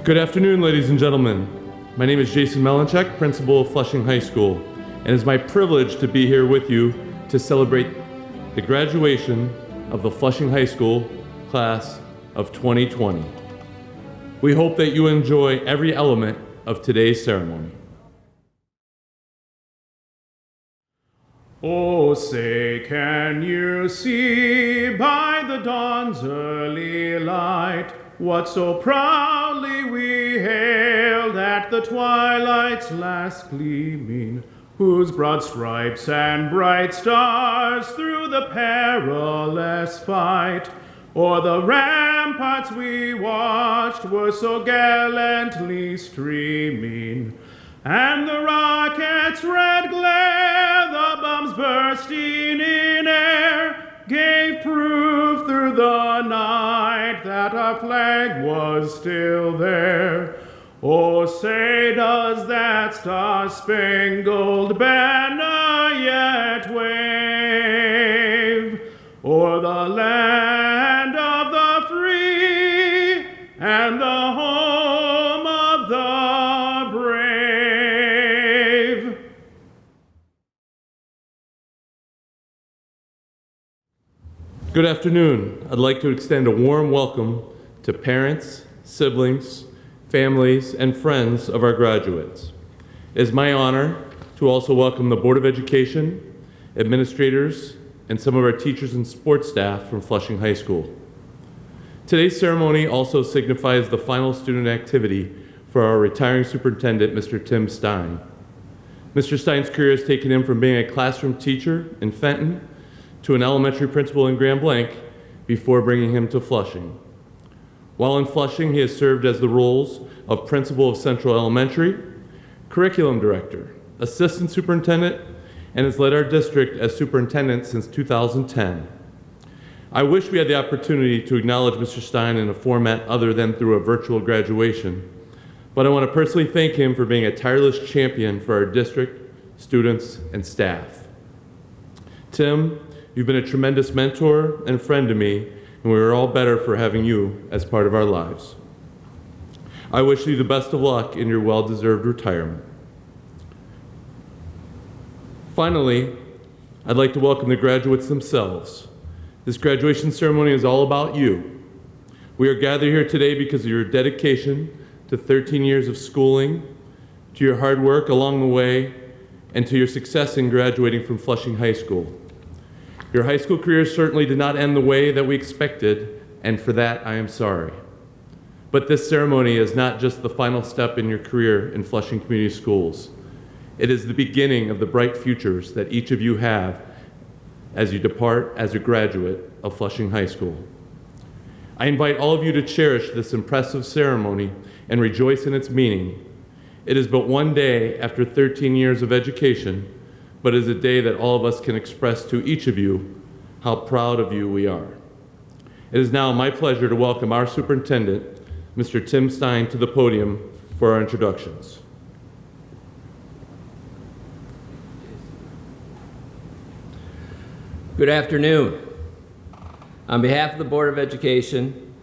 Good afternoon, ladies and gentlemen. My name is Jason Melynchek, principal of Flushing High School, and it's my privilege to be here with you to celebrate the graduation of the Flushing High School class of 2020. We hope that you enjoy every element of today's ceremony. Oh, say, can you see by the dawn's early light what so proudly we hailed at the twilight's last gleaming, whose broad stripes and bright stars through the perilous fight o'er the ramparts we watched were so gallantly streaming, and the rocket's red glare, the bombs bursting in air, gave proof through the night that our flag was still there. Oh, say, does that star-spangled banner yet wave o'er the land of the free and the home of the brave? Good afternoon. I'd like to extend a warm welcome to parents, siblings, families, and friends of our graduates. It is my honor to also welcome the Board of Education, administrators, and some of our teachers and sports staff from Flushing High School. Today's ceremony also signifies the final student activity for our retiring superintendent, Mr. Tim Stein. Mr. Stein's career has taken him from being a classroom teacher in Fenton to an elementary principal in Grand Blanc before bringing him to Flushing. While in Flushing, he has served as the roles of principal of Central Elementary, curriculum director, assistant superintendent, and has led our district as superintendent since 2010. I wish we had the opportunity to acknowledge Mr. Stein in a format other than through a virtual graduation, but I want to personally thank him for being a tireless champion for our district, students, and staff. Tim, you've been a tremendous mentor and friend to me, and we are all better for having you as part of our lives. I wish you the best of luck in your well-deserved retirement. Finally, I'd like to welcome the graduates themselves. This graduation ceremony is all about you. We are gathered here today because of your dedication to 13 years of schooling, to your hard work along the way, and to your success in graduating from Flushing High School. Your high school career certainly did not end the way that we expected, and for that I am sorry. But this ceremony is not just the final step in your career in Flushing Community Schools. It is the beginning of the bright futures that each of you have as you depart as a graduate of Flushing High School. I invite all of you to cherish this impressive ceremony and rejoice in its meaning. It is but one day after 13 years of education, but is a day that all of us can express to each of you how proud of you we are. It is now my pleasure to welcome our superintendent, Mr. Tim Stein, to the podium for our introductions. Good afternoon. On behalf of the Board of Education,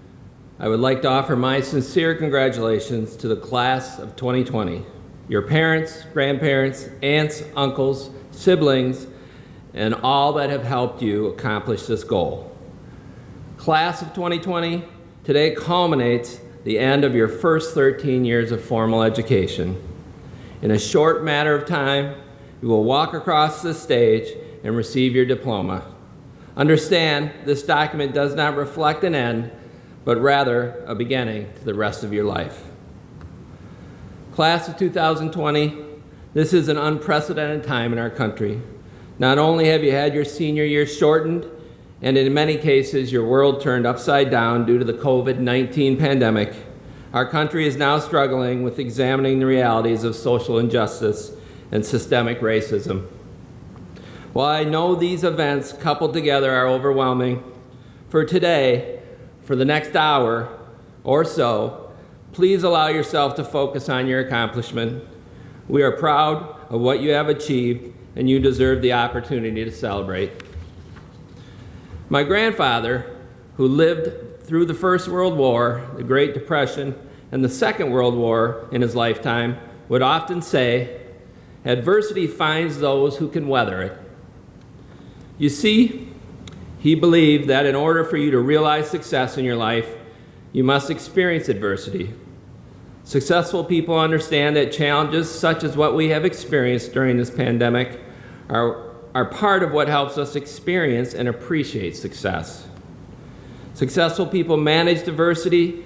I would like to offer my sincere congratulations to the class of 2020. Your parents, grandparents, aunts, uncles, siblings, and all that have helped you accomplish this goal. Class of 2020 today culminates the end of your first 13 years of formal education. In a short matter of time, you will walk across this stage and receive your diploma. Understand, this document does not reflect an end, but rather a beginning to the rest of your life. Class of 2020, this is an unprecedented time in our country. Not only have you had your senior year shortened, and in many cases your world turned upside down due to the COVID-19 pandemic, our country is now struggling with examining the realities of social injustice and systemic racism. While I know these events coupled together are overwhelming, for today, for the next hour or so, please allow yourself to focus on your accomplishment. We are proud of what you have achieved, and you deserve the opportunity to celebrate. My grandfather, who lived through the First World War, the Great Depression, and the Second World War in his lifetime, would often say, "Adversity finds those who can weather it." You see, he believed that in order for you to realize success in your life, you must experience adversity. Successful people understand that challenges such as what we have experienced during this pandemic are part of what helps us experience and appreciate success. Successful people manage adversity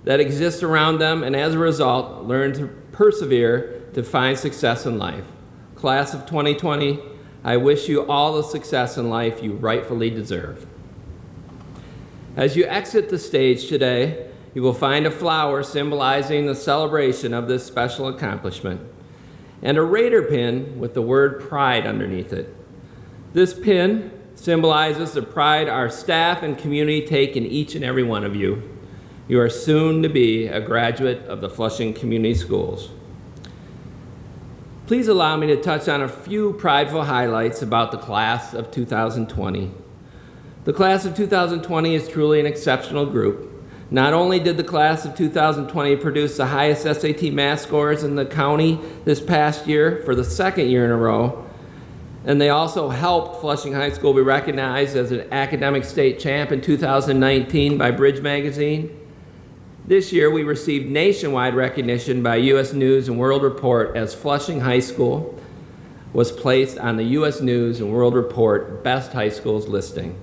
that exists around them, and as a result, learn to persevere to find success in life. Class of 2020, I wish you all the success in life you rightfully deserve. As you exit the stage today, you will find a flower symbolizing the celebration of this special accomplishment, and a Raider pin with the word pride underneath it. This pin symbolizes the pride our staff and community take in each and every one of you. You are soon to be a graduate of the Flushing Community Schools. Please allow me to touch on a few prideful highlights about the class of 2020. The class of 2020 is truly an exceptional group. Not only did the class of 2020 produce the highest SAT math scores in the county this past year for the second year in a row, and they also helped Flushing High School be recognized as an academic state champ in 2019 by Bridge Magazine. This year, we received nationwide recognition by U.S. News and World Report as Flushing High School was placed on the U.S. News and World Report Best High Schools listing.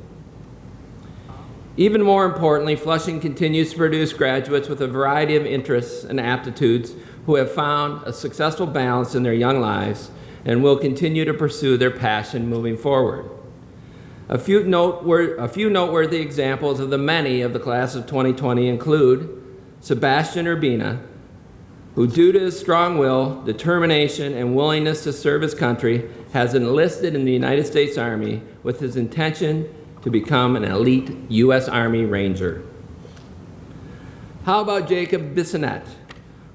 Even more importantly, Flushing continues to produce graduates with a variety of interests and aptitudes who have found a successful balance in their young lives and will continue to pursue their passion moving forward. A few noteworthy examples of the many of the class of 2020 include Sebastian Urbina, who due to his strong will, determination, and willingness to serve his country, has enlisted in the United States Army with his intention to become an elite U.S. Army Ranger. How about Jacob Bissonette,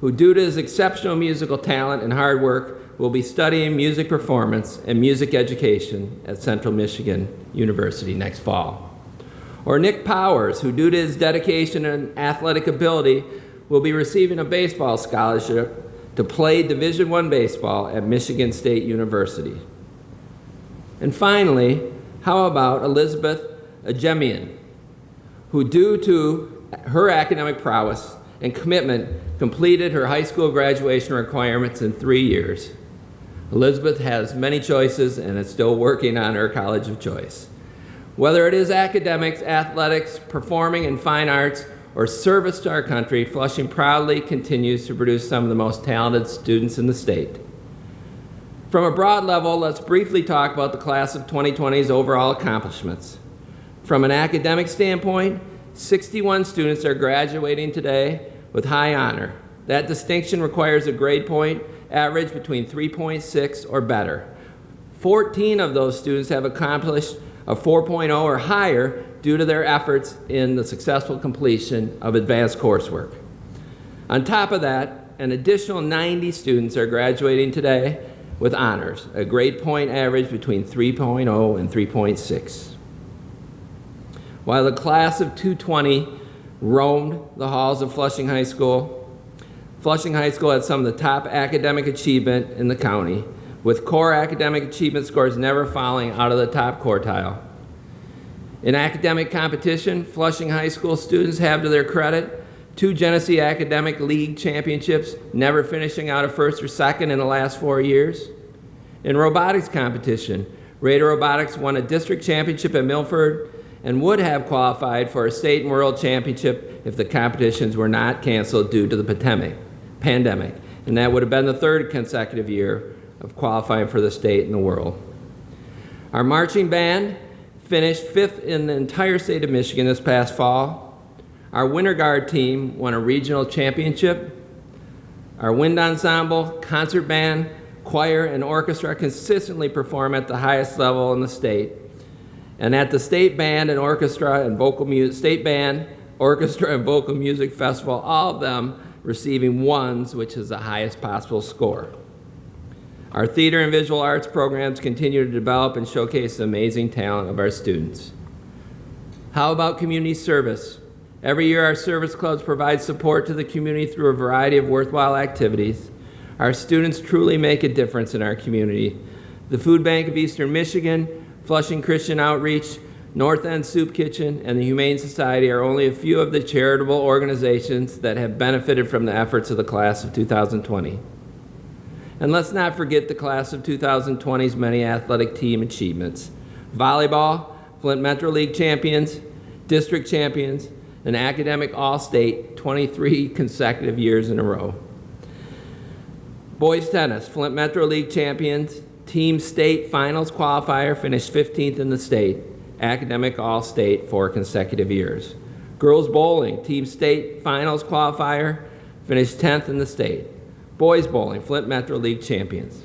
who due to his exceptional musical talent and hard work will be studying music performance and music education at Central Michigan University next fall. Or Nick Powers, who due to his dedication and athletic ability will be receiving a baseball scholarship to play Division I baseball at Michigan State University. And finally, how about Elizabeth Ajemian, who due to her academic prowess and commitment completed her high school graduation requirements in 3 years. Elizabeth has many choices and is still working on her college of choice. Whether it is academics, athletics, performing and fine arts, or service to our country, Flushing proudly continues to produce some of the most talented students in the state. From a broad level, let's briefly talk about the class of 2020's overall accomplishments. From an academic standpoint, 61 students are graduating today with high honor. That distinction requires a grade point average between 3.6 or better. 14 of those students have accomplished a 4.0 or higher due to their efforts in the successful completion of advanced coursework. On top of that, an additional 90 students are graduating today with honors, a grade point average between 3.0 and 3.6. While the class of 220 roamed the halls of Flushing High School had some of the top academic achievement in the county, with core academic achievement scores never falling out of the top quartile. In academic competition, Flushing High School students have to their credit 2 Genesee Academic League championships, never finishing out of first or second in the last 4 years. In robotics competition, Raider Robotics won a district championship at Milford and would have qualified for a state and world championship if the competitions were not canceled due to the pandemic, and that would have been the 3rd consecutive year of qualifying for the state and the world. Our marching band finished 5th in the entire state of Michigan this past fall. Our Winter Guard team won a regional championship. Our wind ensemble, concert band, choir, and orchestra consistently perform at the highest level in the state. And at the State Band and Orchestra and Vocal Music Festival, all of them receiving 1s, which is the highest possible score. Our theater and visual arts programs continue to develop and showcase the amazing talent of our students. How about community service? Every year, our service clubs provide support to the community through a variety of worthwhile activities. Our students truly make a difference in our community. The Food Bank of Eastern Michigan, Flushing Christian Outreach, North End Soup Kitchen, and the Humane Society are only a few of the charitable organizations that have benefited from the efforts of the class of 2020. And let's not forget the class of 2020's many athletic team achievements. Volleyball, Flint Metro League champions, district champions, and academic all-state 23 consecutive years in a row. Boys tennis, Flint Metro League champions, team state finals qualifier, finished 15th in the state, academic all-state 4 consecutive years. Girls bowling, team state finals qualifier, finished 10th in the state. Boys bowling, Flint Metro League champions.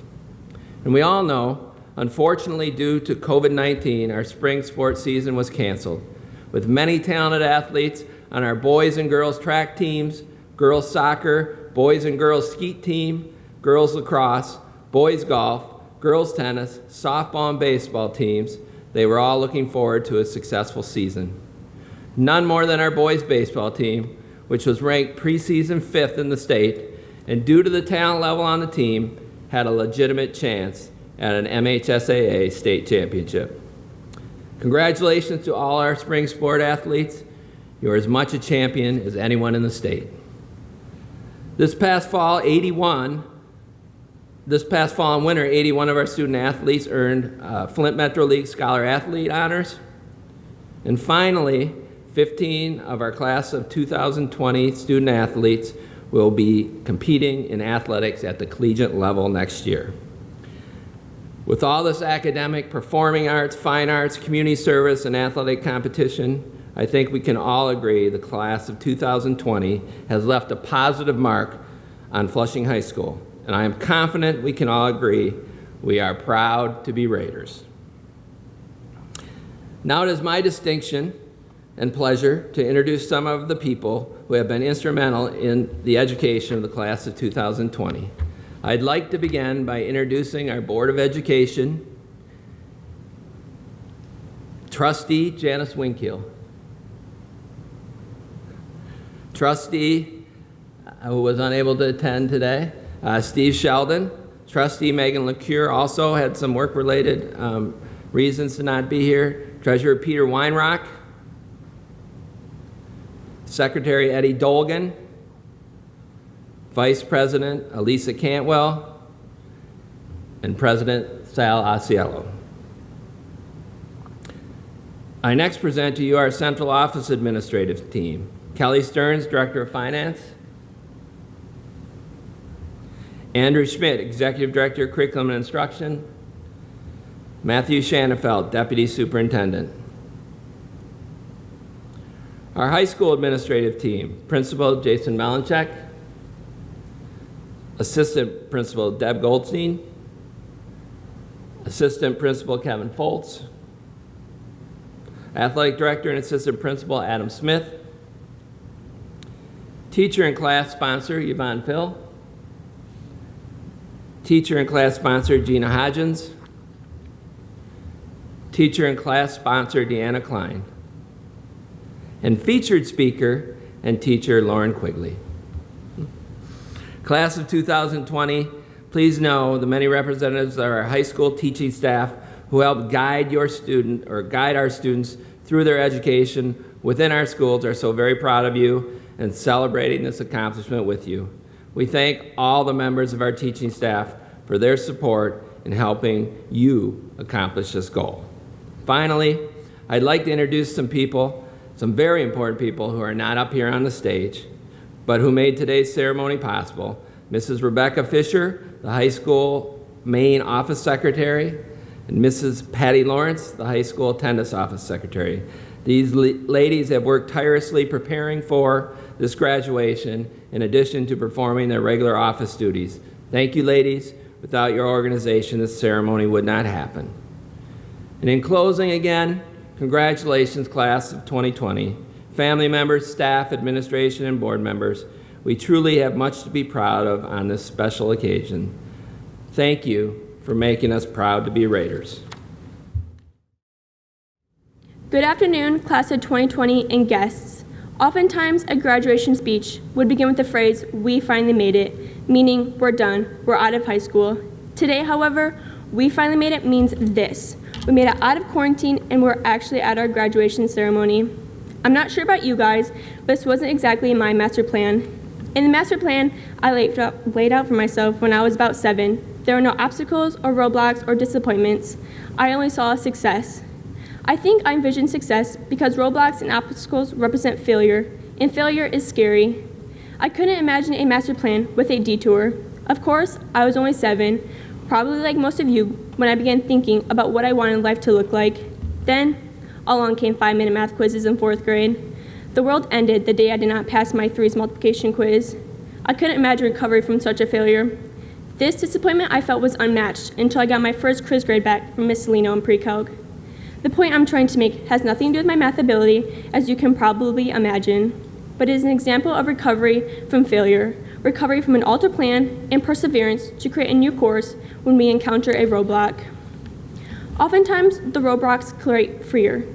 And we all know, unfortunately due to COVID-19, our spring sports season was canceled, with many talented athletes on our boys and girls track teams, girls soccer, boys and girls skeet team, girls lacrosse, boys golf, girls tennis, softball and baseball teams. They were all looking forward to a successful season. None more than our boys baseball team, which was ranked preseason 5th in the state, and due to the talent level on the team, had a legitimate chance at an MHSAA state championship. Congratulations to all our spring sport athletes. You are as much a champion as anyone in the state. This past fall and winter, 81 of our student athletes earned Flint Metro League Scholar Athlete honors. And finally, 15 of our class of 2020 student athletes will be competing in athletics at the collegiate level next year. With all this academic, performing arts, fine arts, community service, and athletic competition, I think we can all agree the class of 2020 has left a positive mark on Flushing High School. And I am confident we can all agree we are proud to be Raiders. Now it is my distinction and pleasure to introduce some of the people who have been instrumental in the education of the class of 2020. I'd like to begin by introducing our Board of Education, Trustee Janice Winkiel, Trustee who was unable to attend today, Steve Sheldon, Trustee Megan LeCure also had some work-related reasons to not be here, Treasurer Peter Weinrock, Secretary Eddie Dolgan, Vice President Elisa Cantwell, and President Sal Asiello. I next present to you our Central Office Administrative team. Kelly Stearns, Director of Finance. Andrew Schmidt, Executive Director of Curriculum and Instruction. Matthew Shanafelt, Deputy Superintendent. Our high school administrative team, Principal Jason Melynchek, Assistant Principal Deb Goldstein, Assistant Principal Kevin Foltz, Athletic Director and Assistant Principal Adam Smith, Teacher and Class Sponsor Yvonne Phil, Teacher and Class Sponsor Gina Hodgins, Teacher and Class Sponsor Deanna Klein, and Featured Speaker and Teacher Lauren Quigley. Class of 2020, please know the many representatives of our high school teaching staff who help guide our students through their education within our schools are so very proud of you and celebrating this accomplishment with you. We thank all the members of our teaching staff for their support in helping you accomplish this goal. Finally, I'd like to introduce some people, some very important people who are not up here on the stage, but who made today's ceremony possible. Mrs. Rebecca Fisher, the high school main office secretary, and Mrs. Patty Lawrence, the high school attendance office secretary. These ladies have worked tirelessly preparing for this graduation in addition to performing their regular office duties. Thank you, ladies. Without your organization, this ceremony would not happen. And in closing again, congratulations, class of 2020. Family members, staff, administration, and board members, we truly have much to be proud of on this special occasion. Thank you for making us proud to be Raiders. Good afternoon, class of 2020 and guests. Oftentimes, a graduation speech would begin with the phrase, "We finally made it," meaning we're done, we're out of high school. Today, however, "we finally made it" means this. We made it out of quarantine and we're actually at our graduation ceremony. I'm not sure about you guys, but this wasn't exactly my master plan. In the master plan I laid out for myself when I was about 7, there were no obstacles or roadblocks or disappointments. I only saw success. I think I envisioned success because roadblocks and obstacles represent failure, and failure is scary. I couldn't imagine a master plan with a detour. Of course, I was only 7, probably like most of you, when I began thinking about what I wanted life to look like. Then, along came 5-minute math quizzes in 4th grade. The world ended the day I did not pass my 3's multiplication quiz. I couldn't imagine recovery from such a failure. This disappointment I felt was unmatched until I got my first quiz grade back from Miss Salino in pre-calc. The point I'm trying to make has nothing to do with my math ability, as you can probably imagine, but it is an example of recovery from failure, recovery from an altered plan, and perseverance to create a new course when we encounter a roadblock. Oftentimes, the roadblocks create fear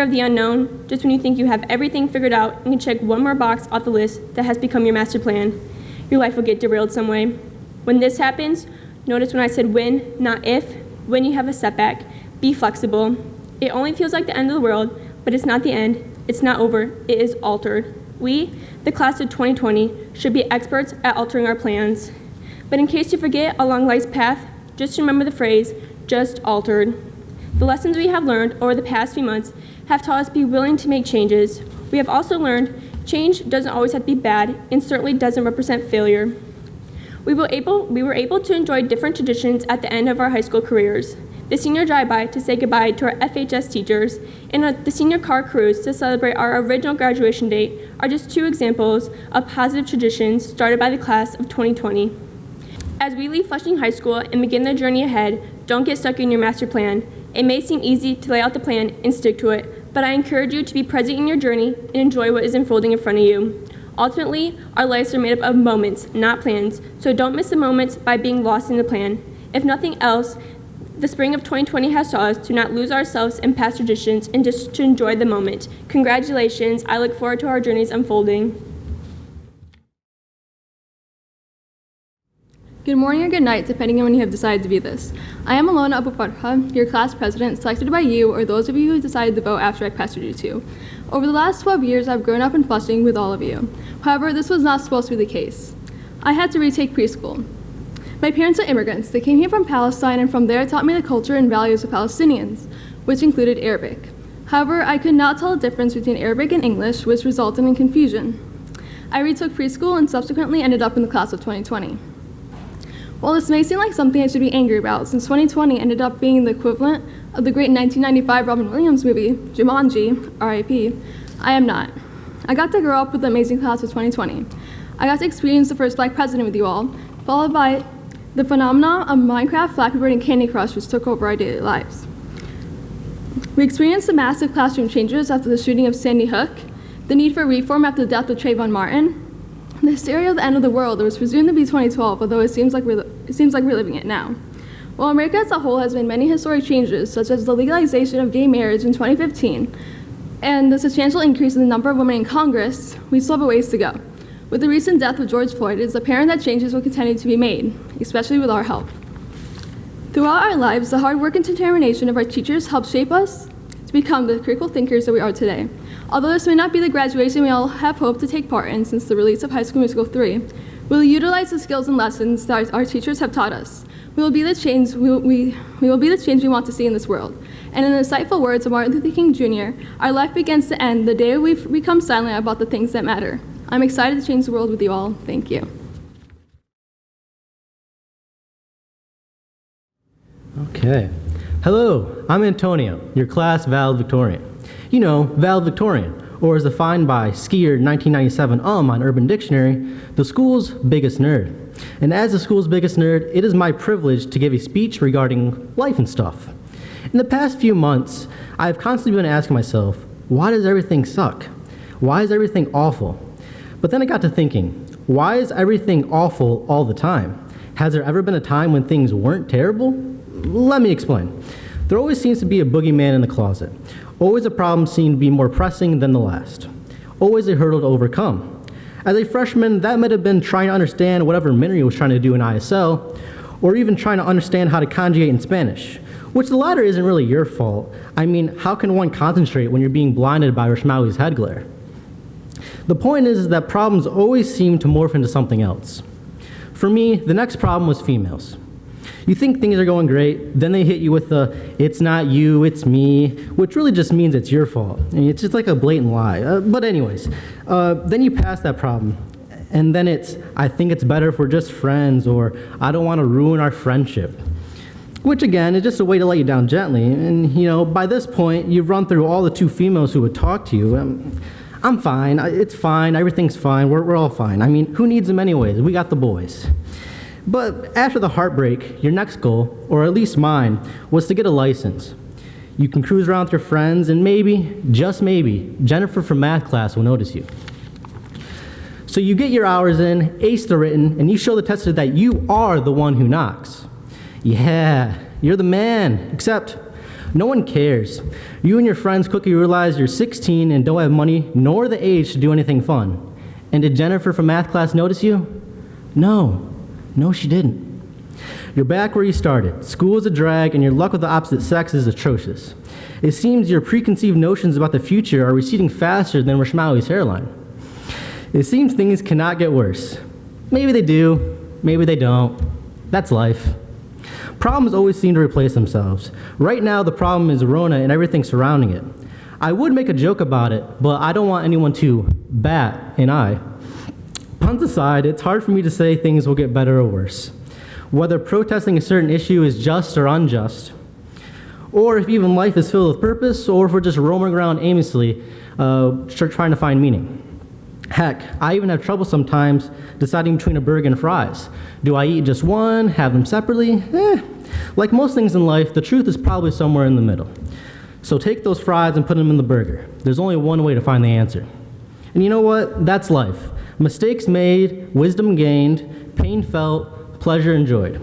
of the unknown, just when you think you have everything figured out and can check one more box off the list that has become your master plan. Your life will get derailed some way. When this happens, notice when I said when, not if. When you have a setback, be flexible. It only feels like the end of the world, but it's not the end. It's not over. It is altered. We, the class of 2020, should be experts at altering our plans. But in case you forget along life's path, just remember the phrase, just altered. The lessons we have learned over the past few months have taught us to be willing to make changes. We have also learned change doesn't always have to be bad and certainly doesn't represent failure. We were able to enjoy different traditions at the end of our high school careers. The senior drive-by to say goodbye to our FHS teachers, and the senior car cruise to celebrate our original graduation date are just 2 examples of positive traditions started by the class of 2020. As we leave Flushing High School and begin the journey ahead, don't get stuck in your master plan. It may seem easy to lay out the plan and stick to it, but I encourage you to be present in your journey and enjoy what is unfolding in front of you. Ultimately, our lives are made up of moments, not plans, so don't miss the moments by being lost in the plan. If nothing else, the spring of 2020 has taught us to not lose ourselves in past traditions and just to enjoy the moment. Congratulations. I look forward to our journeys unfolding. Good morning or good night, depending on when you have decided to view this. I am Alona Abufarha, your class president, selected by you or those of you who decided to vote after I pestered you to. Over the last 12 years, I've grown up in Flushing with all of you. However, this was not supposed to be the case. I had to retake preschool. My parents are immigrants. They came here from Palestine and from there taught me the culture and values of Palestinians, which included Arabic. However, I could not tell the difference between Arabic and English, which resulted in confusion. I retook preschool and subsequently ended up in the class of 2020. While this may seem like something I should be angry about, since 2020 ended up being the equivalent of the great 1995 Robin Williams movie, Jumanji, R.I.P., I am not. I got to grow up with the amazing class of 2020. I got to experience the first Black president with you all, followed by the phenomena of Minecraft, Flappy Bird, and Candy Crush, which took over our daily lives. We experienced the massive classroom changes after the shooting of Sandy Hook, the need for reform after the death of Trayvon Martin, the hysteria of the end of the world that was presumed to be 2012, although it seems like we're living it now. While America as a whole has made many historic changes, such as the legalization of gay marriage in 2015, and the substantial increase in the number of women in Congress, we still have a ways to go. With the recent death of George Floyd, it is apparent that changes will continue to be made, especially with our help. Throughout our lives, the hard work and determination of our teachers helped shape us to become the critical thinkers that we are today. Although this may not be the graduation we all have hoped to take part in since the release of High School Musical 3, we will utilize the skills and lessons that our teachers have taught us. We will be the change we want to see in this world. And in the insightful words of Martin Luther King Jr., our life begins to end the day we become silent about the things that matter. I'm excited to change the world with you all. Thank you. Okay. Hello, I'm Antonio, your class valedictorian. You know, valedictorian, or as defined by Skier 1997 on Urban Dictionary, the school's biggest nerd. And as the school's biggest nerd, it is my privilege to give a speech regarding life and stuff. In the past few months, I've constantly been asking myself, why does everything suck? Why is everything awful? But then I got to thinking, why is everything awful all the time? Has there ever been a time when things weren't terrible? Let me explain. There always seems to be a boogeyman in the closet. Always a problem seemed to be more pressing than the last. always a hurdle to overcome. As a freshman, that might have been trying to understand whatever Minnery was trying to do in ISL, or even trying to understand how to conjugate in Spanish, which the latter isn't really your fault. I mean, how can one concentrate when you're being blinded by Rishmawi's head glare? The point is that problems always seem to morph into something else. For me, the next problem was females. You think things are going great, then they hit you with the, it's not you, it's me, which really just means it's your fault. I mean, it's just like a blatant lie. But anyways, then you pass that problem, and then it's, I think it's better if we're just friends, or I don't want to ruin our friendship. Which again, is just a way to let you down gently. And you know, by this point, you've run through all the two females who would talk to you. I'm fine, it's fine, everything's fine, we're all fine. I mean, who needs them anyways? We got the boys. But after the heartbreak, your next goal, or at least mine, was to get a license. You can cruise around with your friends, and maybe, just maybe, Jennifer from math class will notice you. So you get your hours in, ace the written, and you show the tester that you are the one who knocks. Yeah, you're the man, except no one cares. You and your friends quickly realize you're 16 and don't have money nor the age to do anything fun. And did Jennifer from math class notice you? No, she didn't. You're back where you started. School is a drag and your luck with the opposite sex is atrocious. It seems your preconceived notions about the future are receding faster than Rishmawi's hairline. It seems things cannot get worse. Maybe they do, maybe they don't. That's life. Problems always seem to replace themselves. Right now, the problem is Rona and everything surrounding it. I would make a joke about it, but I don't want anyone to bat an eye. Puns aside, it's hard for me to say things will get better or worse. Whether protesting a certain issue is just or unjust, or if even life is filled with purpose, or if we're just roaming around aimlessly, trying to find meaning. Heck, I even have trouble sometimes deciding between a burger and fries. Do I eat just one, have them separately? Like most things in life, the truth is probably somewhere in the middle. So take those fries and put them in the burger. There's only one way to find the answer. And you know what? That's life. Mistakes made, wisdom gained, pain felt, pleasure enjoyed.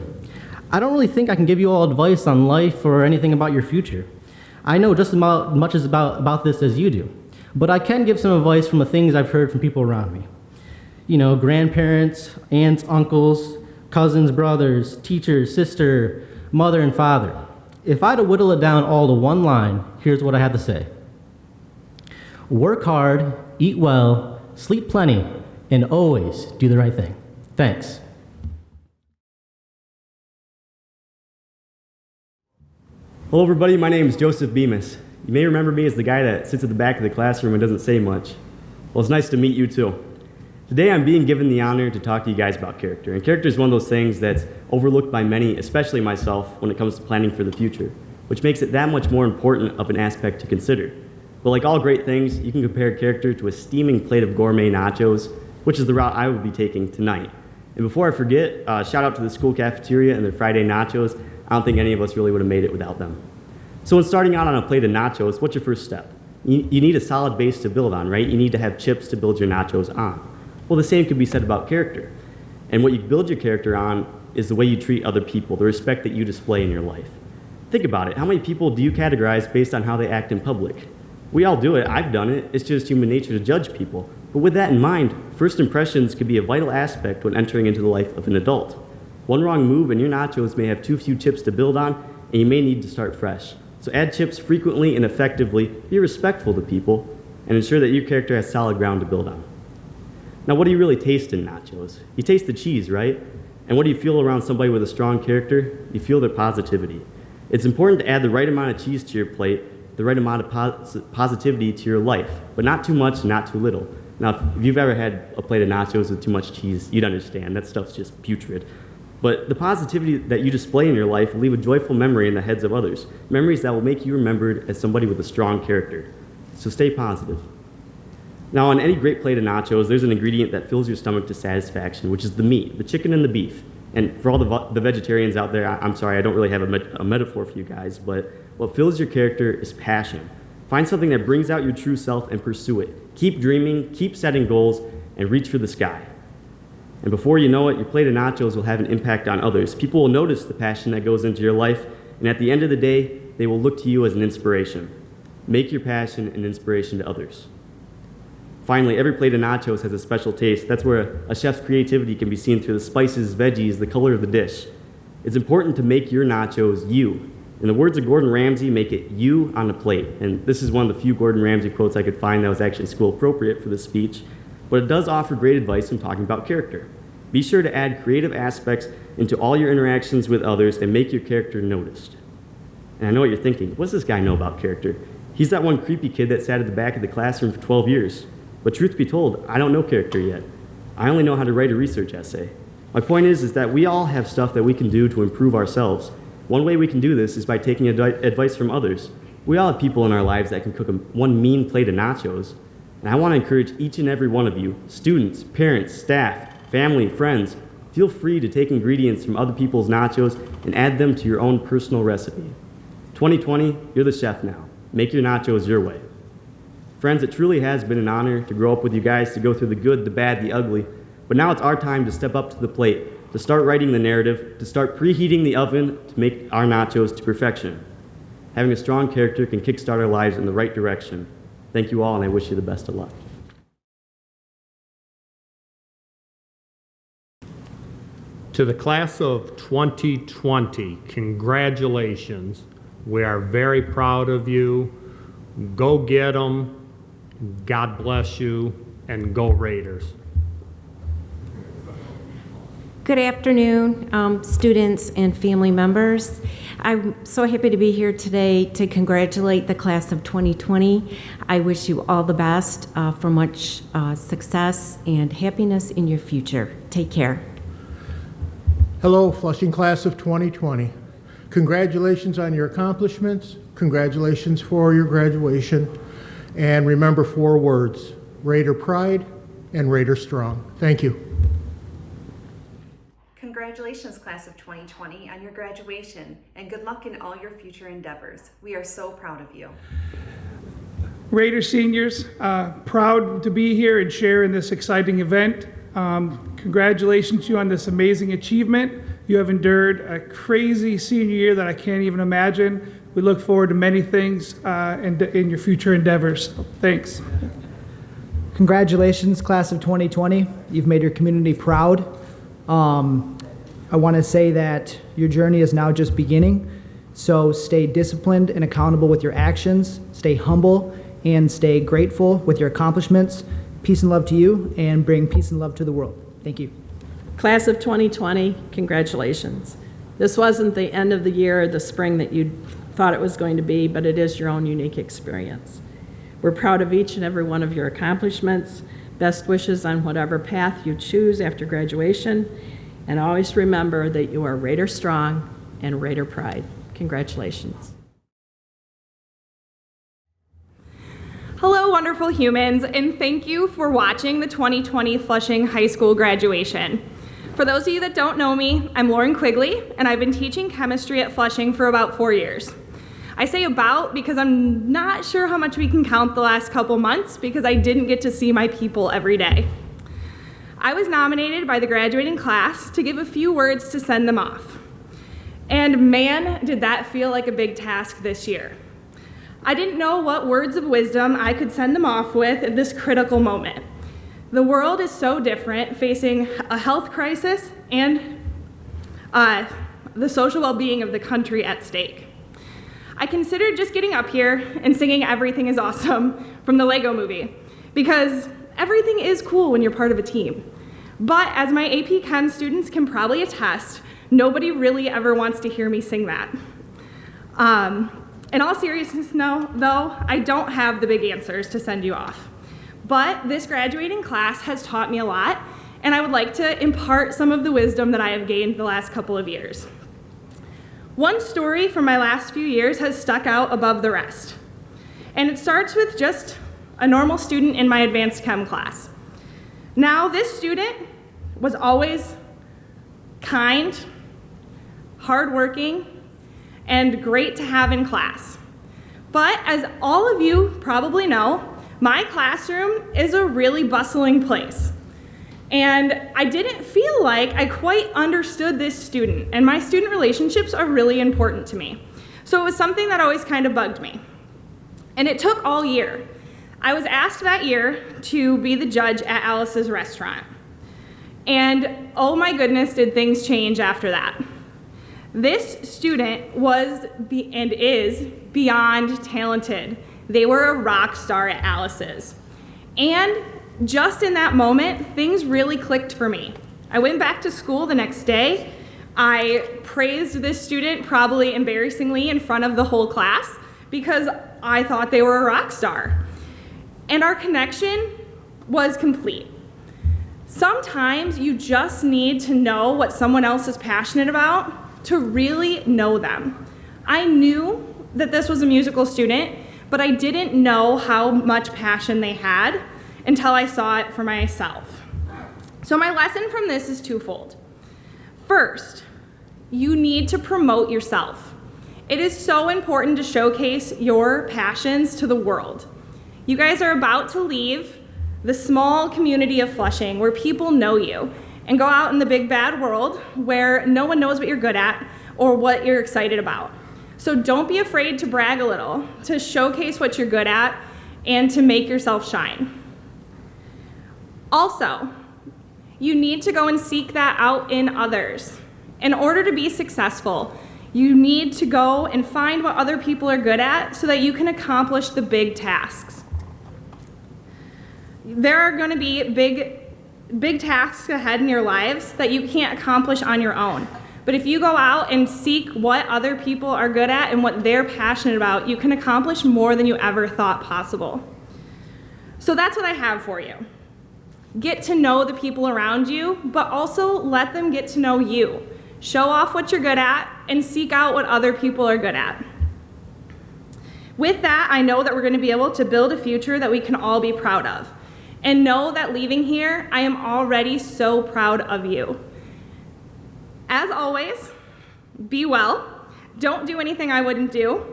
I don't really think I can give you all advice on life or anything about your future. I know just as much about this as you do. But I can give some advice from the things I've heard from people around me. You know, grandparents, aunts, uncles, cousins, brothers, teachers, sister, mother, and father. If I had to whittle it down all to one line, here's what I have to say. Work hard, eat well, sleep plenty, and always do the right thing. Thanks. Hello everybody, my name is Joseph Bemis. You may remember me as the guy that sits at the back of the classroom and doesn't say much. Well, it's nice to meet you too. Today I'm being given the honor to talk to you guys about character. And character is one of those things that's overlooked by many, especially myself, when it comes to planning for the future, which makes it that much more important of an aspect to consider. But like all great things, you can compare character to a steaming plate of gourmet nachos, which is the route I will be taking tonight. And before I forget, shout out to the school cafeteria and their Friday nachos. I don't think any of us really would have made it without them. So when starting out on a plate of nachos, what's your first step? You need a solid base to build on, right? You need to have chips to build your nachos on. Well, the same could be said about character. And what you build your character on is the way you treat other people, the respect that you display in your life. Think about it. How many people do you categorize based on how they act in public? We all do it. I've done it. It's just human nature to judge people. But with that in mind, first impressions could be a vital aspect when entering into the life of an adult. One wrong move and your nachos may have too few chips to build on, and you may need to start fresh. So add chips frequently and effectively, be respectful to people, and ensure that your character has solid ground to build on. Now, what do you really taste in nachos? You taste the cheese, right? And what do you feel around somebody with a strong character? You feel their positivity. It's important to add the right amount of cheese to your plate, the right amount of positivity to your life, but not too much, not too little. Now, if you've ever had a plate of nachos with too much cheese, you'd understand. That stuff's just putrid. But the positivity that you display in your life will leave a joyful memory in the heads of others, memories that will make you remembered as somebody with a strong character. So stay positive. Now, on any great plate of nachos, there's an ingredient that fills your stomach to satisfaction, which is the meat, the chicken and the beef. And for all the vegetarians out there, I'm sorry, I don't really have a metaphor for you guys, but what fills your character is passion. Find something that brings out your true self and pursue it. Keep dreaming, keep setting goals, and reach for the sky. And before you know it, your plate of nachos will have an impact on others. People will notice the passion that goes into your life, and at the end of the day, they will look to you as an inspiration. Make your passion an inspiration to others. Finally, every plate of nachos has a special taste. That's where a chef's creativity can be seen through the spices, veggies, the color of the dish. It's important to make your nachos you. In the words of Gordon Ramsay, make it you on the plate. And this is one of the few Gordon Ramsay quotes I could find that was actually school appropriate for this speech, but it does offer great advice when talking about character. Be sure to add creative aspects into all your interactions with others and make your character noticed. And I know what you're thinking, what's this guy know about character? He's that one creepy kid that sat at the back of the classroom for 12 years. But truth be told, I don't know character yet. I only know how to write a research essay. My point is that we all have stuff that we can do to improve ourselves. One way we can do this is by taking advice from others. We all have people in our lives that can cook one mean plate of nachos. And I want to encourage each and every one of you, students, parents, staff, family, friends, feel free to take ingredients from other people's nachos and add them to your own personal recipe. 2020, you're the chef now. Make your nachos your way. Friends, it truly has been an honor to grow up with you guys, to go through the good, the bad, the ugly. But now it's our time to step up to the plate, to start writing the narrative, to start preheating the oven to make our nachos to perfection. Having a strong character can kickstart our lives in the right direction. Thank you all, and I wish you the best of luck. To the class of 2020, congratulations. We are very proud of you. Go get them. God bless you, and go Raiders. Good afternoon, students and family members. I'm so happy to be here today to congratulate the class of 2020. I wish you all the best for much success and happiness in your future. Take care. Hello, Flushing class of 2020. Congratulations on your accomplishments. Congratulations for your graduation. And remember 4 words: Raider pride and Raider strong. Thank you. Congratulations, class of 2020, on your graduation, and good luck in all your future endeavors. We are so proud of you. Raider seniors, proud to be here and share in this exciting event. Congratulations to you on this amazing achievement. You have endured a crazy senior year that I can't even imagine. We look forward to many things in your future endeavors. Thanks. Congratulations, class of 2020. You've made your community proud. I want to say that your journey is now just beginning. So stay disciplined and accountable with your actions. Stay humble and stay grateful with your accomplishments. Peace and love to you, and bring peace and love to the world. Thank you. Class of 2020, congratulations. This wasn't the end of the year or the spring that you thought it was going to be, but it is your own unique experience. We're proud of each and every one of your accomplishments. Best wishes on whatever path you choose after graduation, and always remember that you are Raider strong and Raider pride. Congratulations. Hello, wonderful humans, and thank you for watching the 2020 Flushing High School graduation. For those of you that don't know me, I'm Lauren Quigley, and I've been teaching chemistry at Flushing for about 4 years. I say about because I'm not sure how much we can count the last couple months because I didn't get to see my people every day. I was nominated by the graduating class to give a few words to send them off. And man, did that feel like a big task this year. I didn't know what words of wisdom I could send them off with at this critical moment. The world is so different, facing a health crisis and the social well-being of the country at stake. I considered just getting up here and singing "Everything is Awesome" from the Lego movie, because everything is cool when you're part of a team. But as my AP Chem students can probably attest, nobody really ever wants to hear me sing that. In all seriousness, though, I don't have the big answers to send you off. But this graduating class has taught me a lot, and I would like to impart some of the wisdom that I have gained the last couple of years. One story from my last few years has stuck out above the rest. And it starts with just a normal student in my advanced chem class. Now, this student was always kind, hardworking, and great to have in class. But as all of you probably know, my classroom is a really bustling place. And I didn't feel like I quite understood this student, and my student relationships are really important to me. So it was something that always kind of bugged me. And it took all year. I was asked that year to be the judge at Alice's restaurant. And oh my goodness, did things change after that. This student was and is beyond talented. They were a rock star at Alice's. And just in that moment, things really clicked for me. I went back to school the next day. I praised this student, probably embarrassingly, in front of the whole class because I thought they were a rock star. And our connection was complete. Sometimes you just need to know what someone else is passionate about to really know them. I knew that this was a musical student, but I didn't know how much passion they had until I saw it for myself. So my lesson from this is twofold. First, you need to promote yourself. It is so important to showcase your passions to the world. You guys are about to leave the small community of Flushing where people know you and go out in the big bad world where no one knows what you're good at or what you're excited about. So don't be afraid to brag a little, to showcase what you're good at, and to make yourself shine. Also, you need to go and seek that out in others. In order to be successful, you need to go and find what other people are good at so that you can accomplish the big tasks. There are going to be big tasks ahead in your lives that you can't accomplish on your own. But if you go out and seek what other people are good at and what they're passionate about, you can accomplish more than you ever thought possible. So that's what I have for you. Get to know the people around you, but also let them get to know you. Show off what you're good at and seek out what other people are good at. With that, I know that we're going to be able to build a future that we can all be proud of. And know that leaving here, I am already so proud of you. As always, be well. Don't do anything I wouldn't do.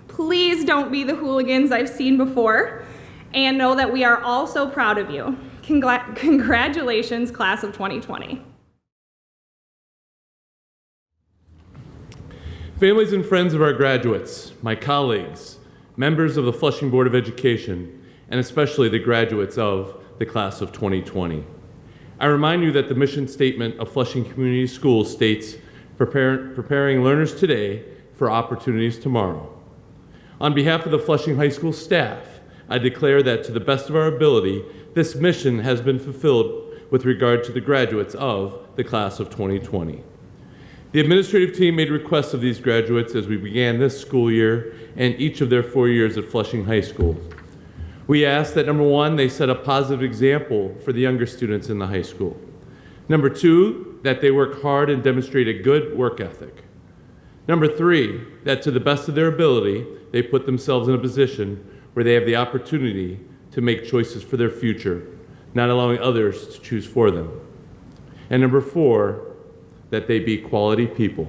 Please don't be the hooligans I've seen before. And know that we are all so proud of you. Congratulations, class of 2020. Families and friends of our graduates, my colleagues, members of the Flushing Board of Education, and especially the graduates of the class of 2020. I remind you that the mission statement of Flushing Community Schools states, preparing learners today for opportunities tomorrow. On behalf of the Flushing High School staff, I declare that to the best of our ability, this mission has been fulfilled with regard to the graduates of the class of 2020. The administrative team made requests of these graduates as we began this school year and each of their 4 years at Flushing High School. We asked that, number one, they set a positive example for the younger students in the high school. Number two, that they work hard and demonstrate a good work ethic. Number three, that to the best of their ability, they put themselves in a position where they have the opportunity to make choices for their future, not allowing others to choose for them. And number four, that they be quality people.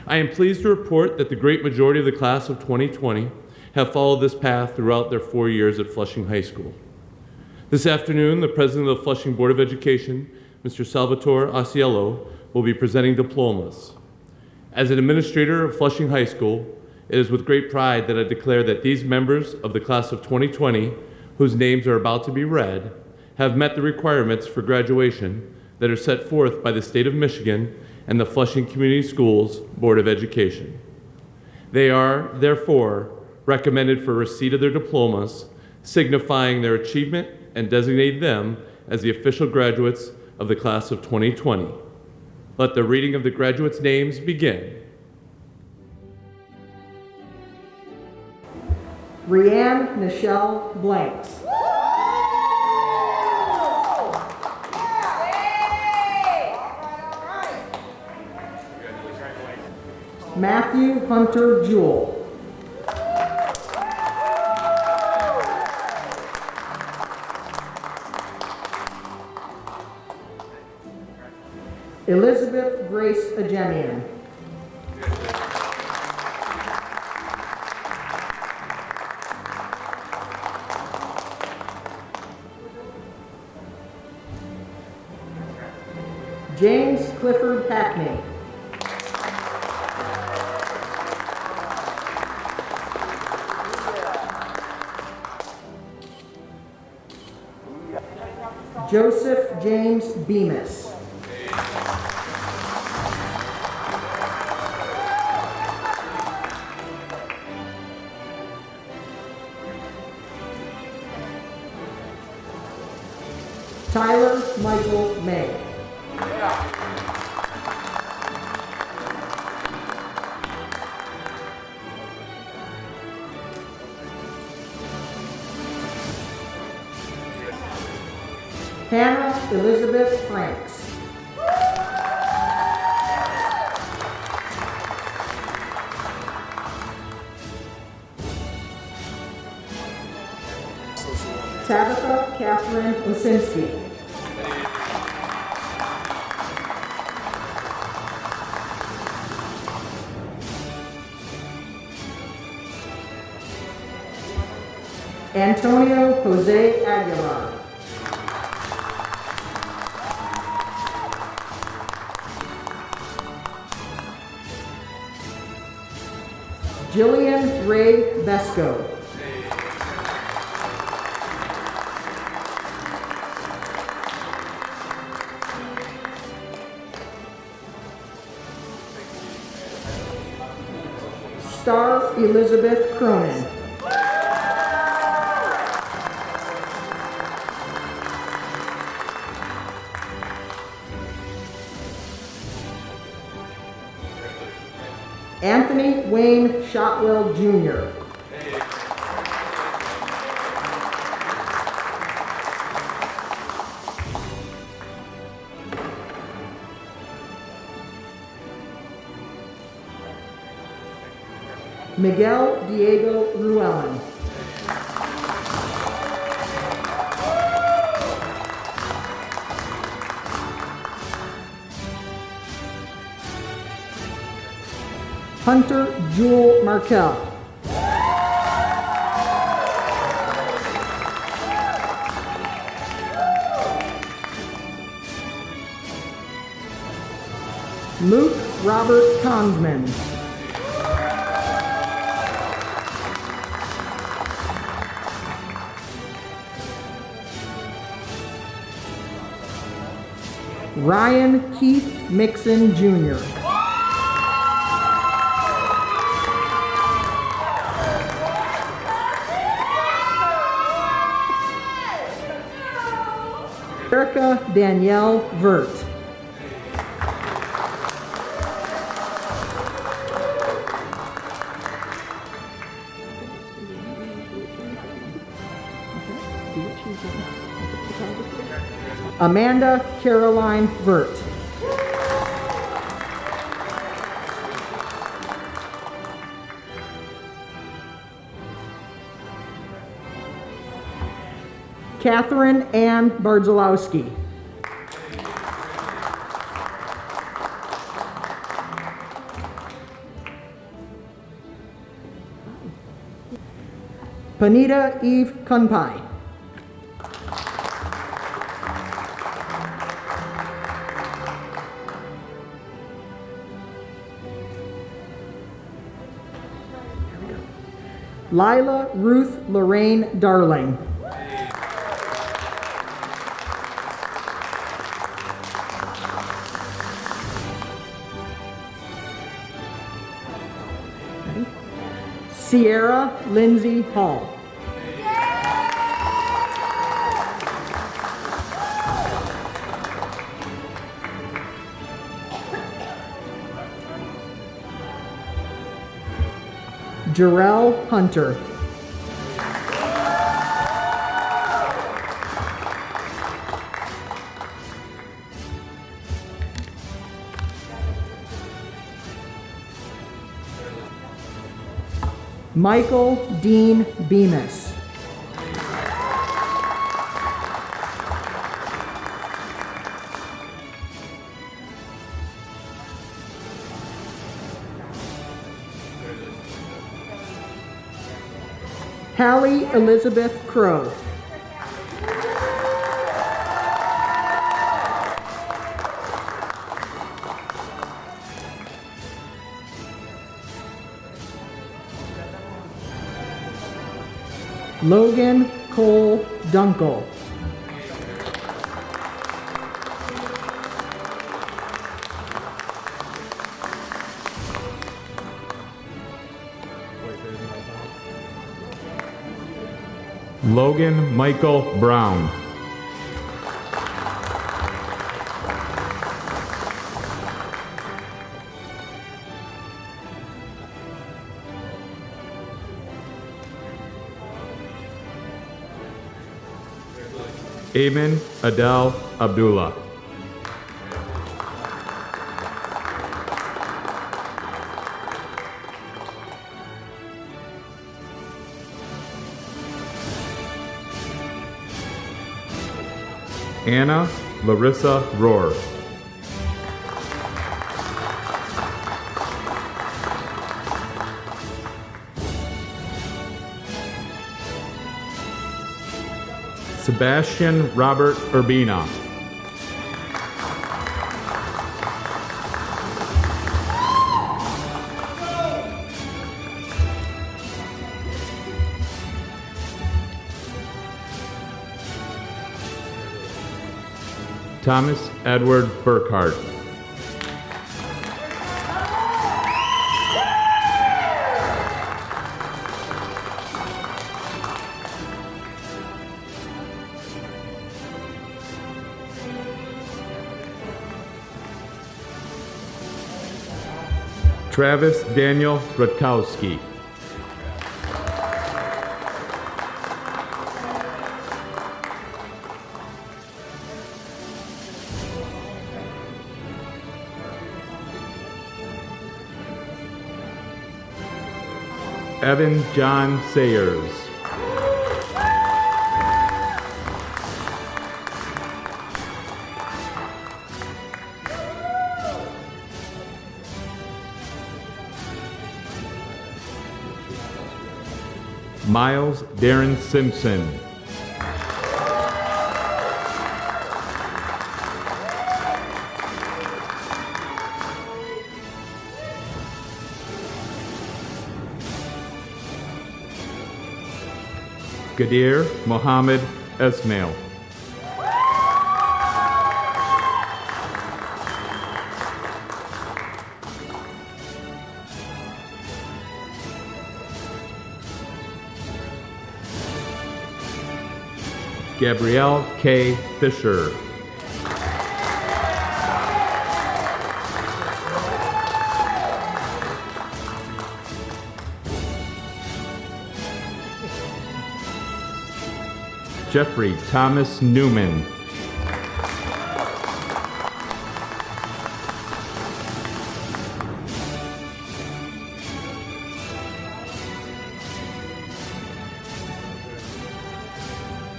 I am pleased to report that the great majority of the class of 2020 have followed this path throughout their 4 years at Flushing High School. This afternoon, the president of the Flushing Board of Education, Mr. Salvatore Asiello, will be presenting diplomas. As an administrator of Flushing High School, it is with great pride that I declare that these members of the class of 2020, whose names are about to be read, have met the requirements for graduation that are set forth by the state of Michigan and the Flushing Community Schools Board of Education. They are, therefore, recommended for receipt of their diplomas, signifying their achievement and designate them as the official graduates of the class of 2020. Let the reading of the graduates' names begin. Rianne Nichelle Blanks. Matthew Hunter Jewell. Elizabeth Grace Ajemian. James Clifford Hackney. Joseph James Bemis. Tyler Michael May. Hannah Elizabeth Franks. Tabitha Catherine Osinski. Antonio Jose Aguilar. Jillian Ray Besco. Star Elizabeth Cronin. Anthony Wayne Shotwell Jr. Miguel Diego Ruellen. Hunter Jewel Markel. Luke Robert Consman. Ryan Keith Mixon Jr. Erica Danielle Vert. Amanda Caroline Vert. Catherine Ann Bardzalowski. Panita Eve Kunpai. Lila Ruth Lorraine Darling. Sierra Lindsay Hall. Jarrell Hunter. Michael Dean Bemis. Hallie Elizabeth Crow. Logan Cole Dunkel. Logan Michael Brown. Amen Adel Abdullah. Anna Larissa Rohr. Sebastian Robert Urbina. Thomas Edward Burkhart. Travis Daniel Rutkowski. Evan John Sayers. Miles Darren Simpson. Gadir Mohammed Esmail. Gabrielle K. Fisher. Jeffrey Thomas Newman.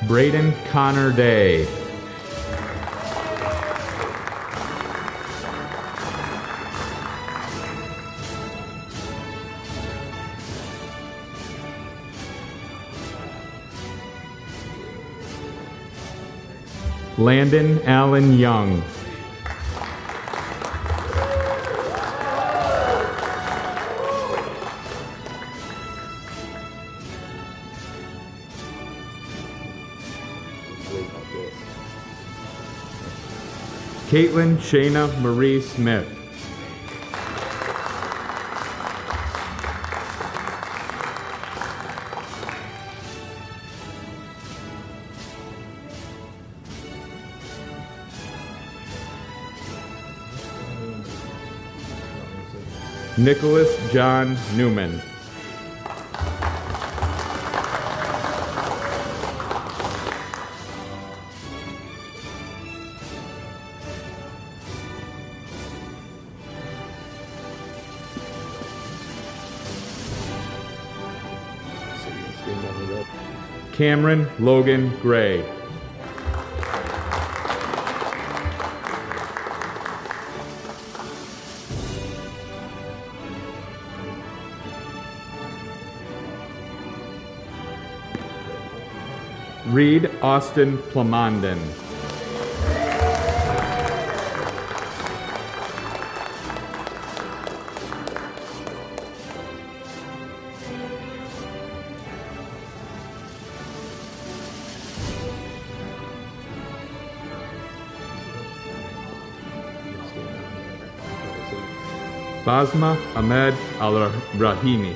Braden Connor Day. Landon Allen Young. Caitlin Shayna Marie Smith. Nicholas John Newman. Cameron Logan Gray. Reed Austin Plamondon. Basma Ahmed Al-Rahimi.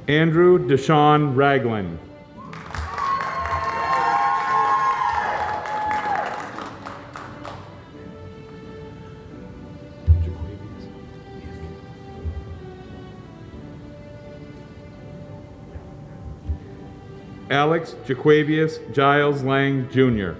Andrew Deshaun Ragland. Alex Jaquavius Giles Lang, Jr.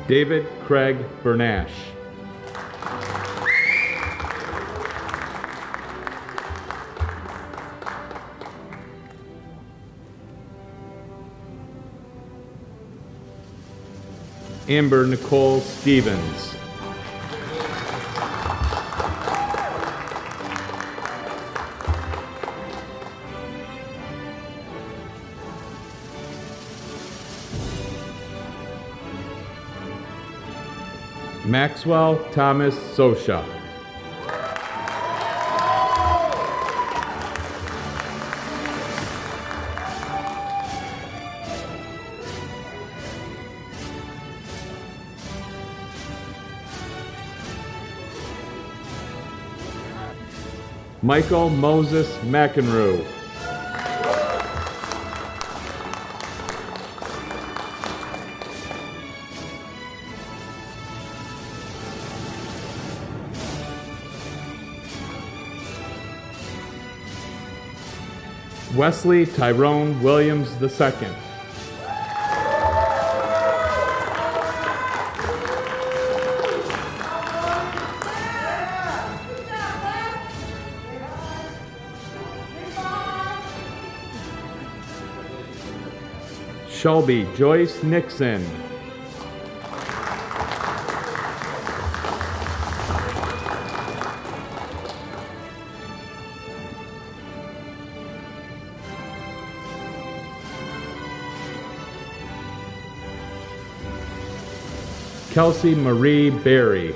David Craig Bernash. Amber Nicole Stevens. Maxwell Thomas Sosha. Michael Moses McEnroe. Wesley Tyrone Williams II. Shelby Joyce Nixon. Kelsey Marie Berry.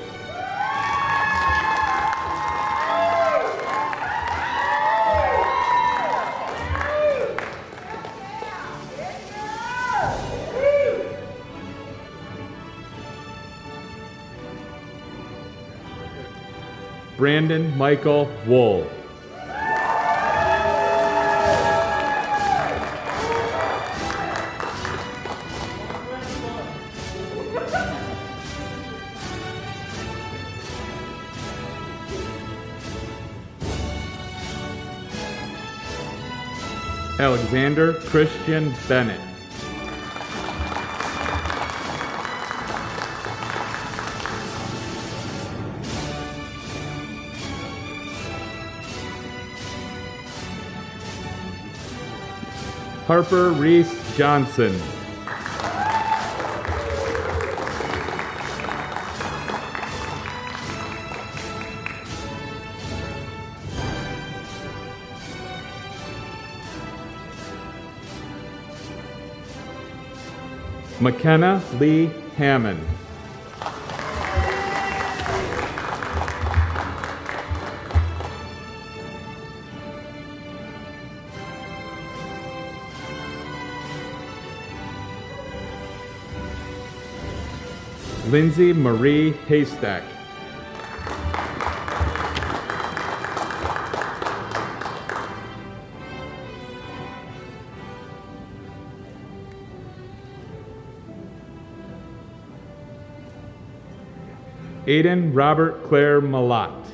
Brandon Michael Wool. Alexander Christian Bennett. Harper Reese Johnson. McKenna Lee Hammond. Lindsay Marie Haystack. Aiden Robert Claire Malott.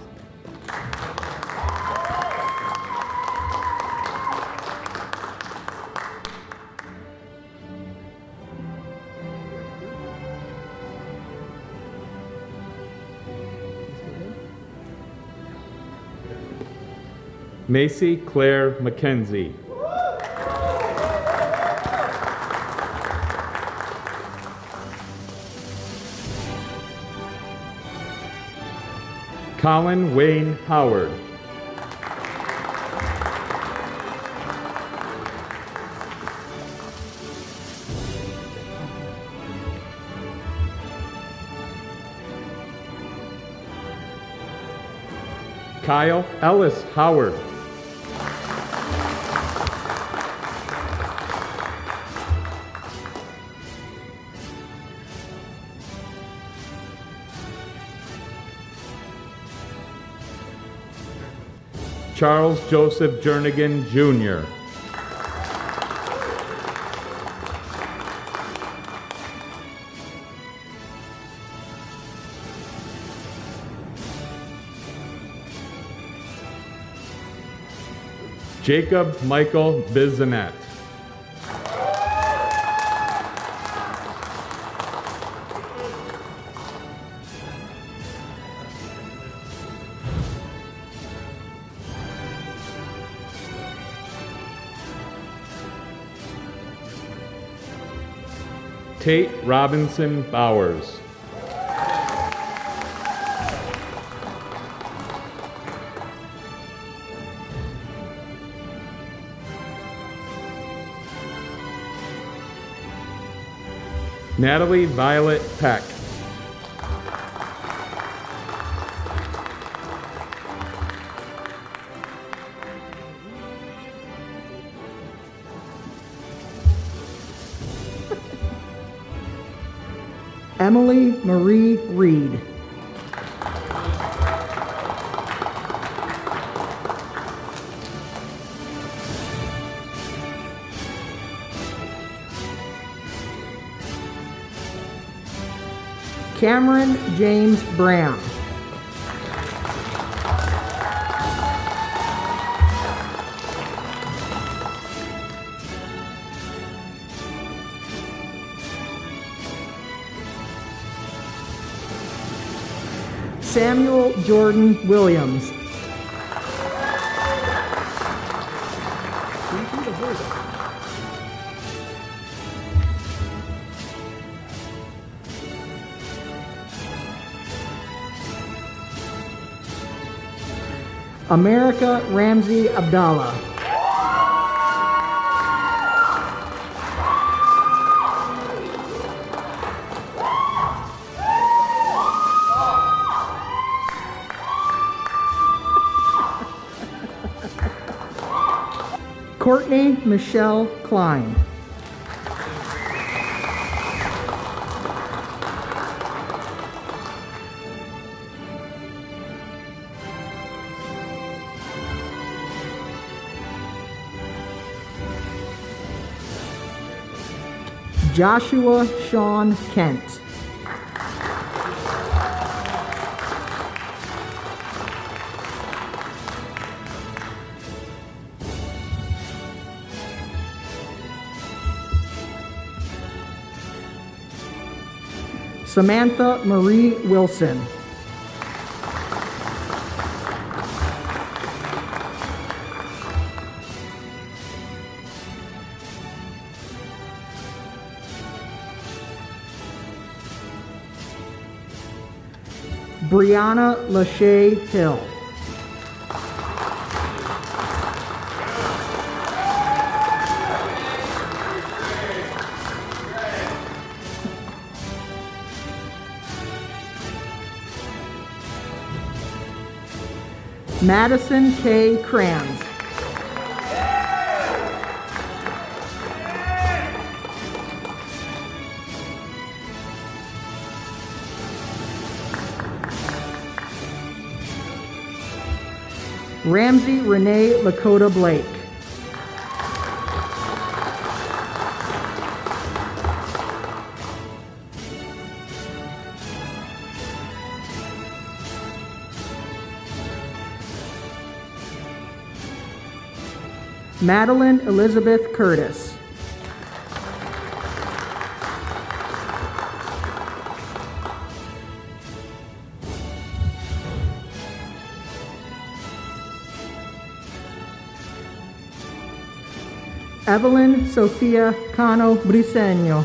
Macy Claire McKenzie. Colin Wayne Howard. Kyle Ellis Howard. Charles Joseph Jernigan, Jr. Jacob Michael Bizanet. Tate Robinson Bowers. Natalie Violet Peck. Emily Marie Reed. Cameron James Brown. Samuel Jordan Williams. America Ramsey Abdallah. Courtney Michelle Klein. Joshua Sean Kent. Samantha Marie Wilson. Brianna Lachey Hill. Madison K. Kranz. Ramsey Renee Lakota Blake. Madeline Elizabeth Curtis. Evelyn Sofia Cano Briseño.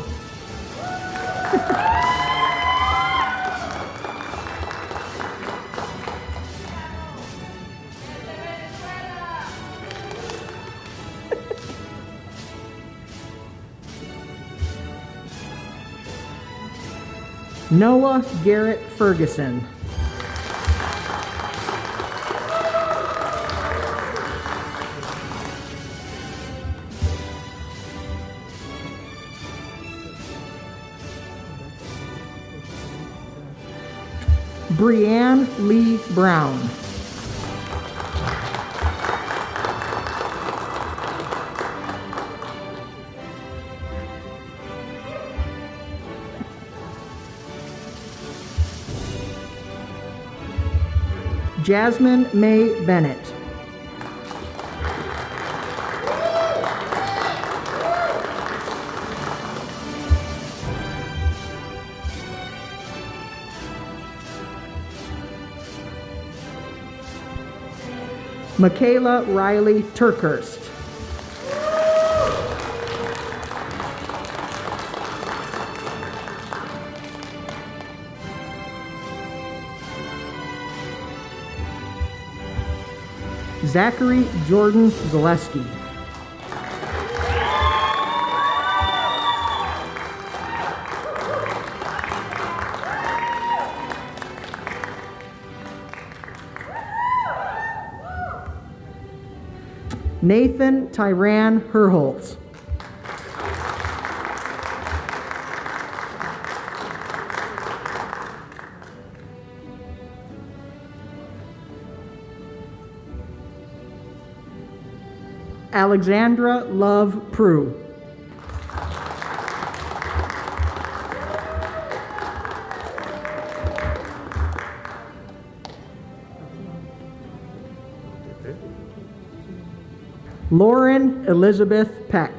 Noah Garrett Ferguson. Brianne Lee Brown. Jasmine May Bennett. Michaela Riley Turkhurst. Zachary Jordan Zaleski. Nathan Tyran Herholtz. Alexandra Love Prue. Lauren Elizabeth Peck.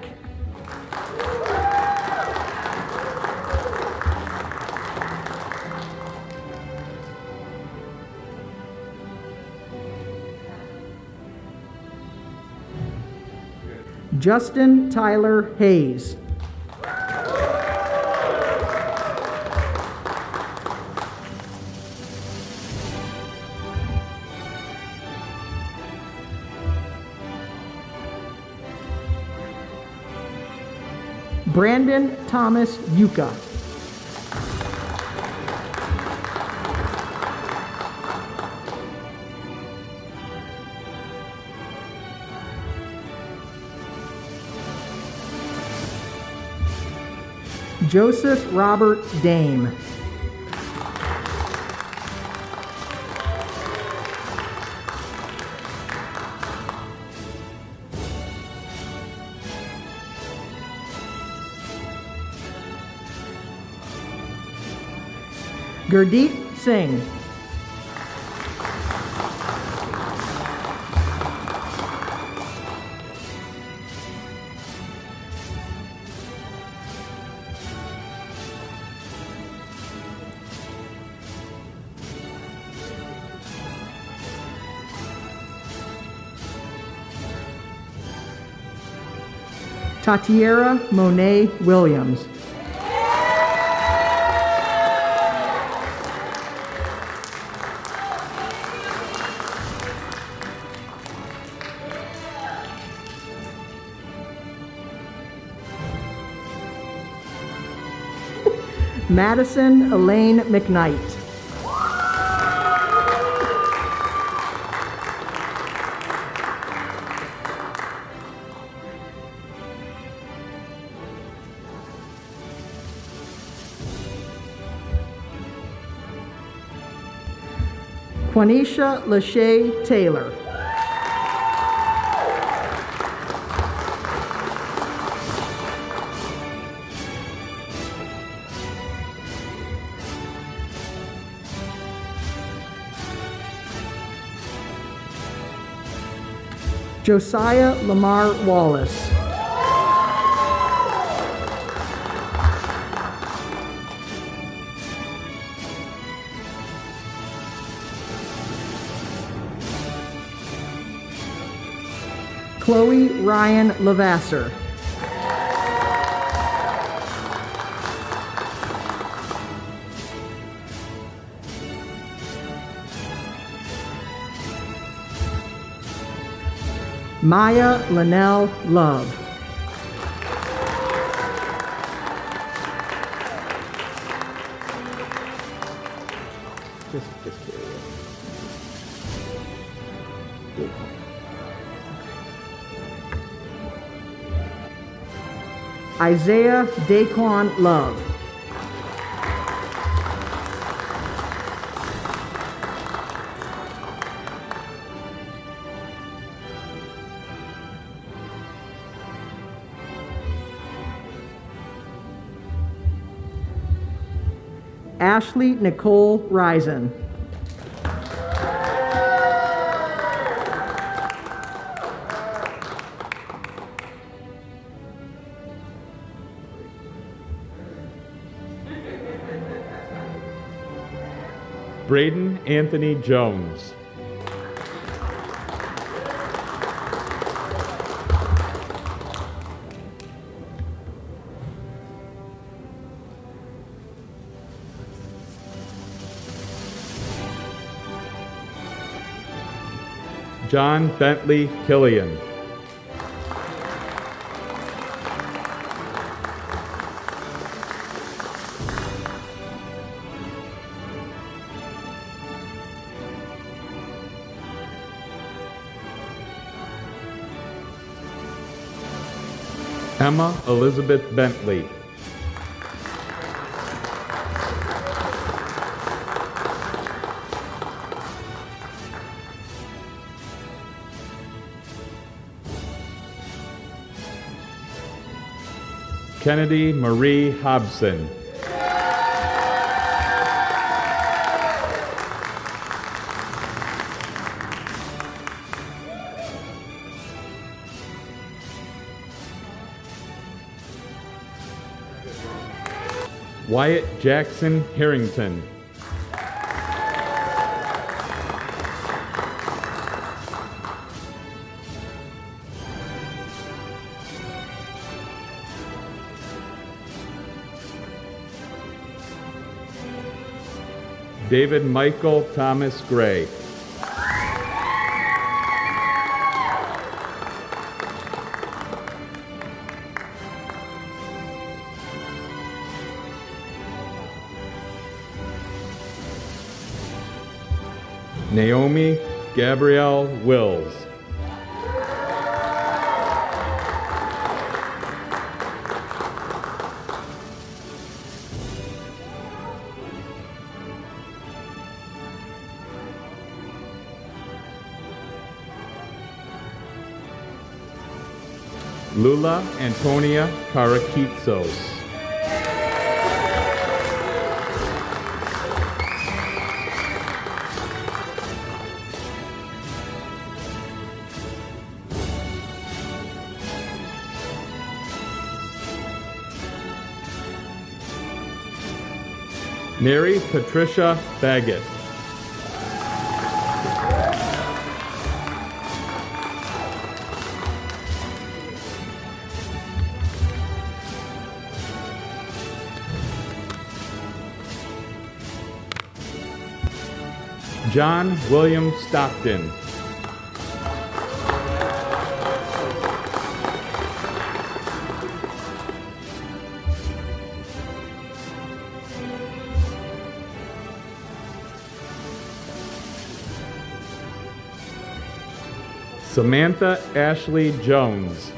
Justin Tyler Hayes. Brandon Thomas Yuka. Joseph Robert Dame. Gurdeep Singh. Tatiera Monet Williams. Madison Elaine McKnight. Quanisha Lachey Taylor. Josiah Lamar Wallace. Chloe Ryan Lavasser. Maya Linnell Love. Just curious. Isaiah Daquan Love. Ashley Nicole Risen. Braden Anthony Jones. John Bentley Killian. Emma Elizabeth Bentley. Kennedy Marie Hobson. Wyatt Jackson Harrington. David Michael Thomas Gray. Naomi Gabrielle Wills. Lula Antonia Karakitsos. Mary Patricia Baggett. John William Stockton. Samantha Ashley Jones.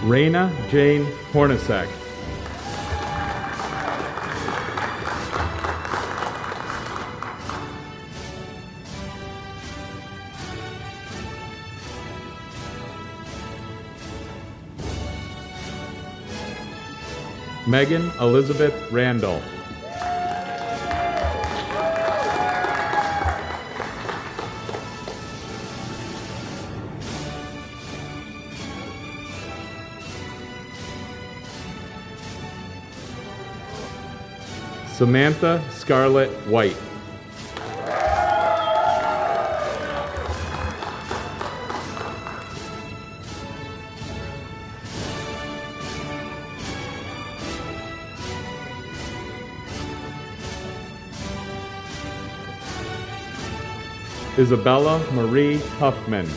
Raina Jane Hornacek. Megan Elizabeth Randall. Samantha Scarlett White. Isabella Marie Huffman.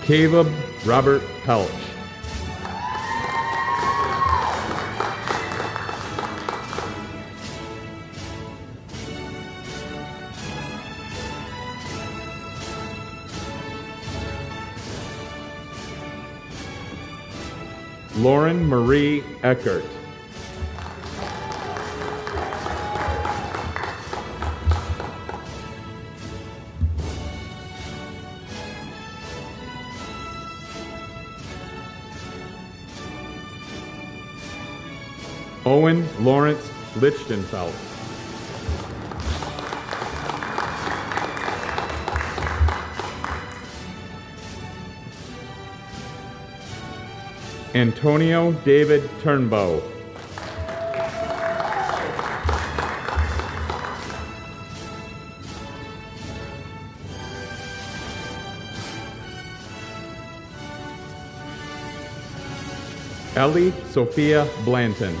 Caleb Robert Pelch. Lauren Marie Eckert. Owen Lawrence Lichtenfeld. Antonio David Turnbow. Ellie Sophia Blanton.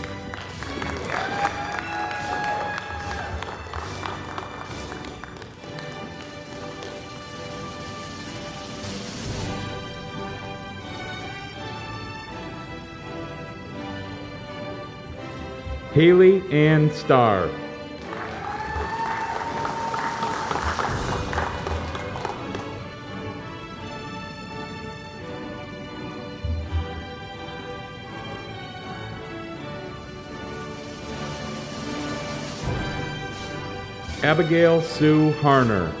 Haley Ann Starr. Abigail Sue Harner.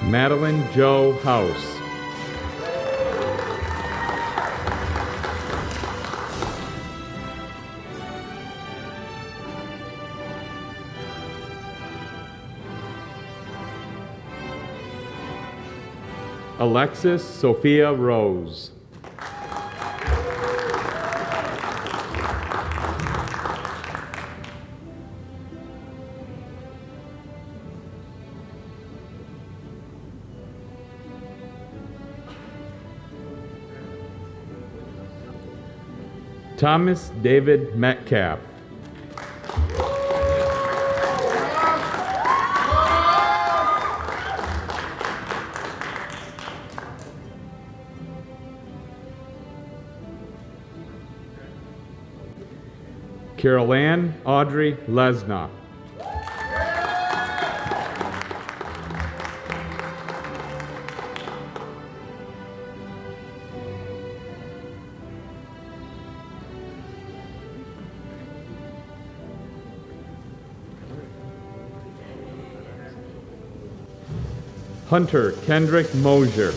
Madeline Jo House. Alexis Sophia Rose. Thomas David Metcalf. Carol Ann Audrey Lesna. Hunter Kendrick Mosier.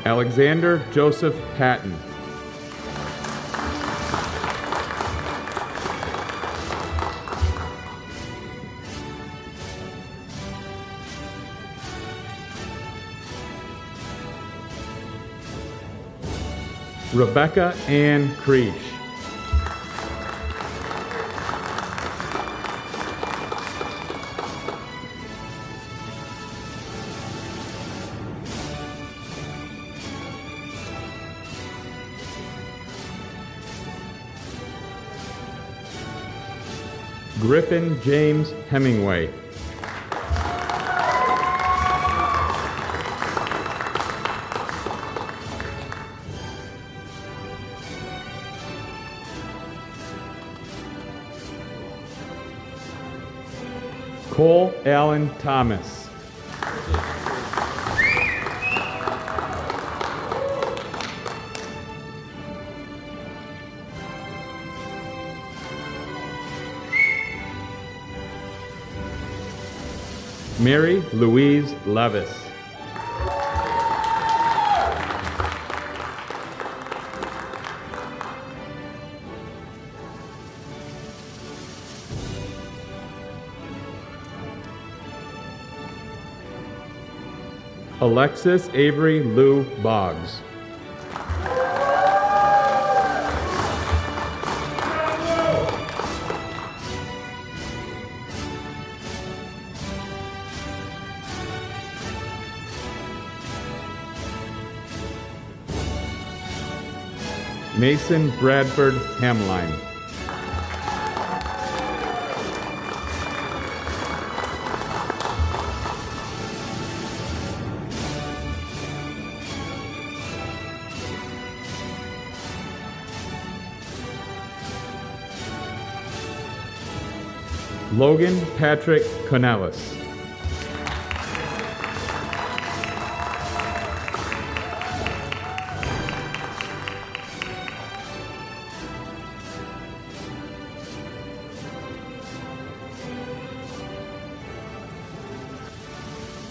Alexander Joseph Patton. Rebecca Ann Creech. Griffin James Hemingway. Cole Allen Thomas. Mary Louise Levis. Alexis Avery Lou Boggs. Mason Bradford Hamline. Logan Patrick Cornelis.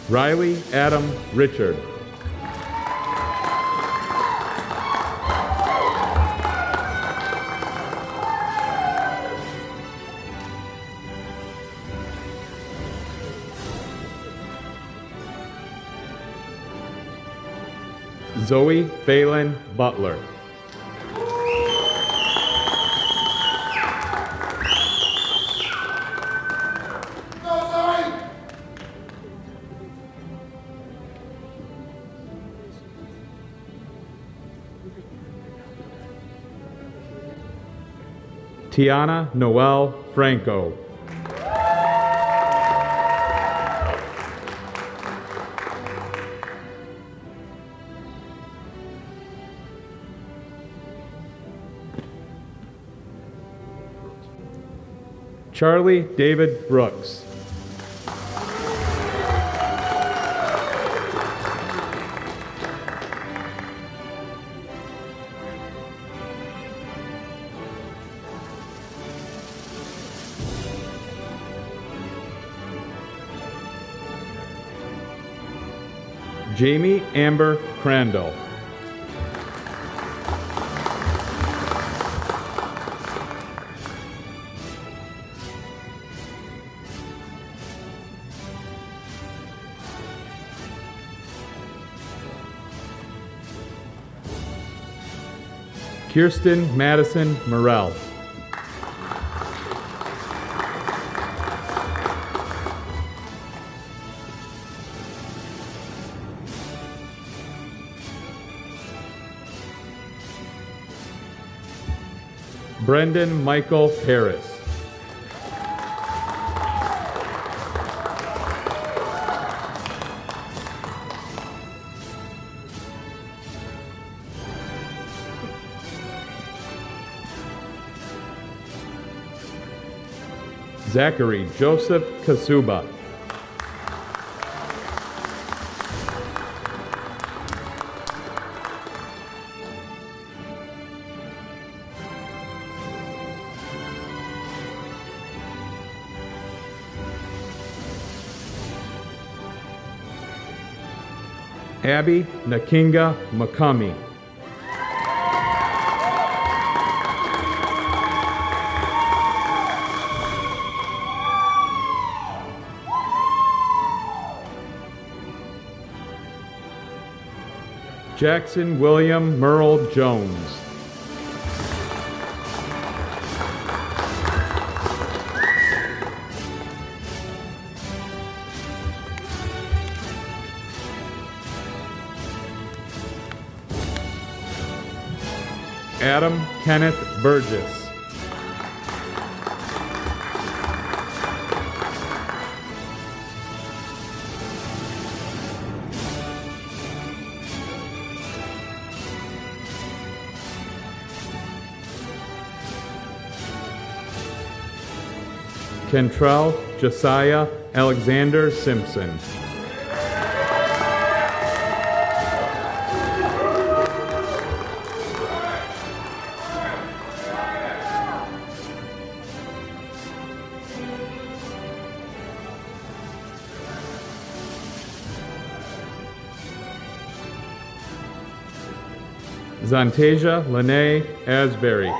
Riley Adam Richard. Zoe Phelan Butler. Tiana Noel Franco. Charlie David Brooks. Jamie Amber Crandall. Kirsten Madison Morell. Brendan Michael Harris. Zachary Joseph Kasuba. Abby Nakinga McCummy. Jackson William Merle Jones. Adam Kenneth Burgess. Kentrell Josiah Alexander Simpson. Zantasia Lene Asbury.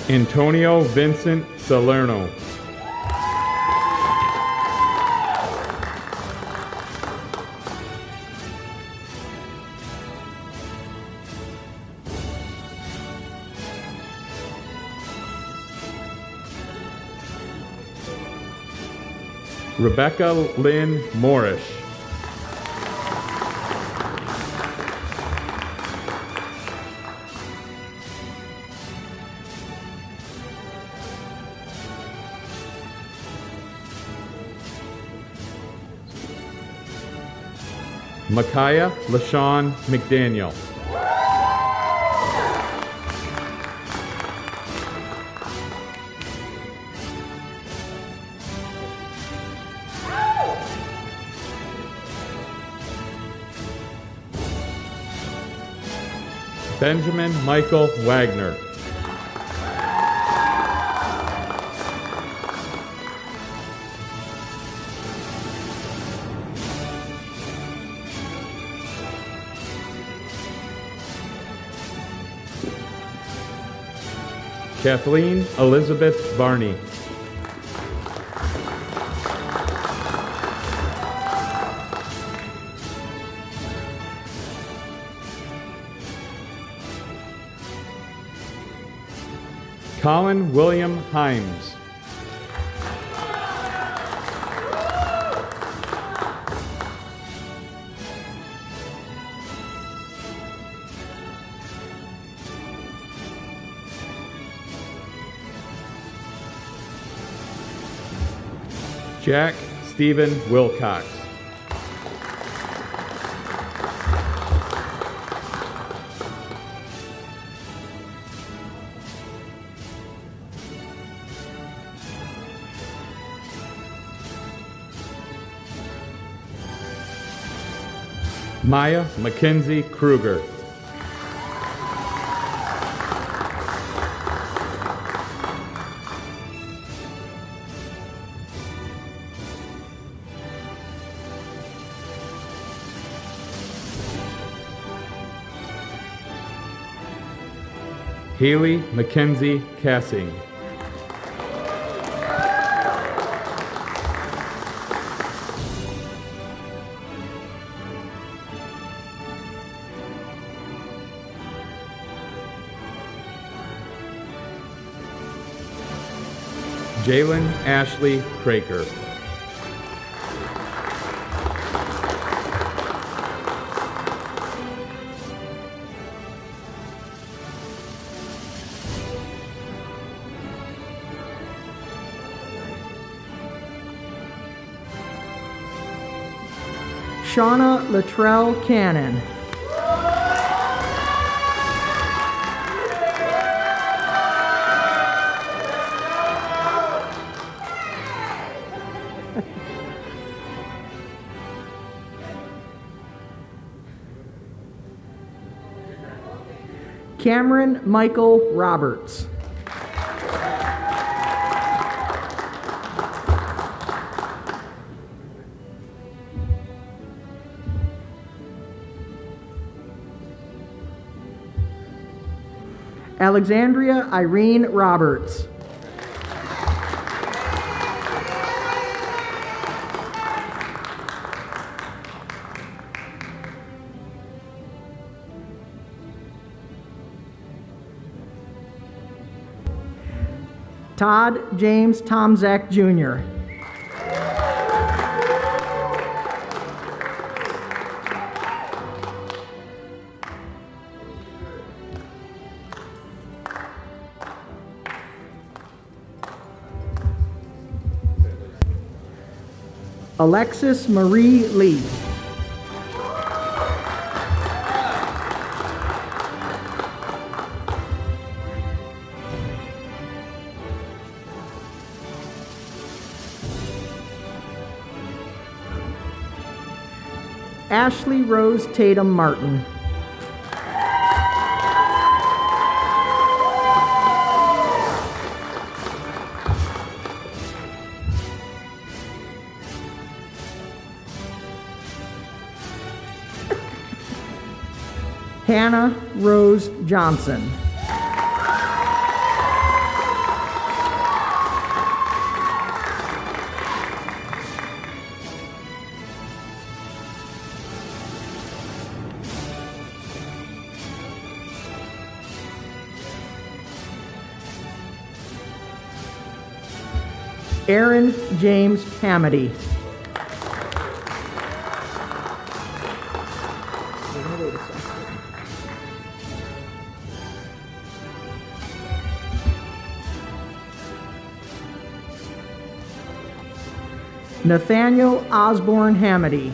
Antonio Vincent Salerno. Rebecca Lynn Morrish. Micaiah LaShawn McDaniel. Benjamin Michael Wagner. Kathleen Elizabeth Barney. Colin William Himes. Jack Stephen Wilcox. Maya Mackenzie Kruger. Haley Mackenzie Cassing. Jalen Ashley Craker. Shauna Latrell Cannon. Cameron Michael Roberts. Alexandria Irene Roberts. Todd James Tomzak Jr. Alexis Marie Lee. Ashley Rose Tatum Martin. Hannah Rose Johnson. Aaron James Hamady. Nathaniel Osborne Hamady.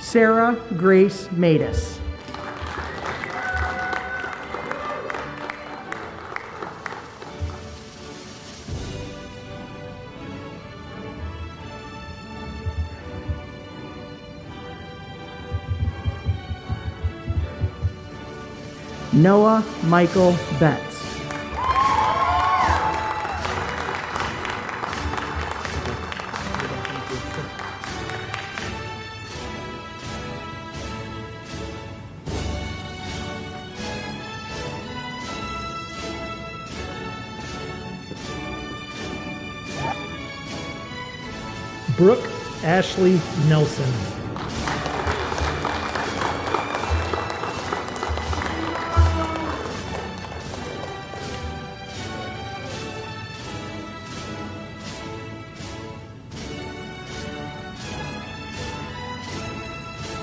Sarah Grace Matus. Noah Michael Betts. Brooke Ashley Nelson.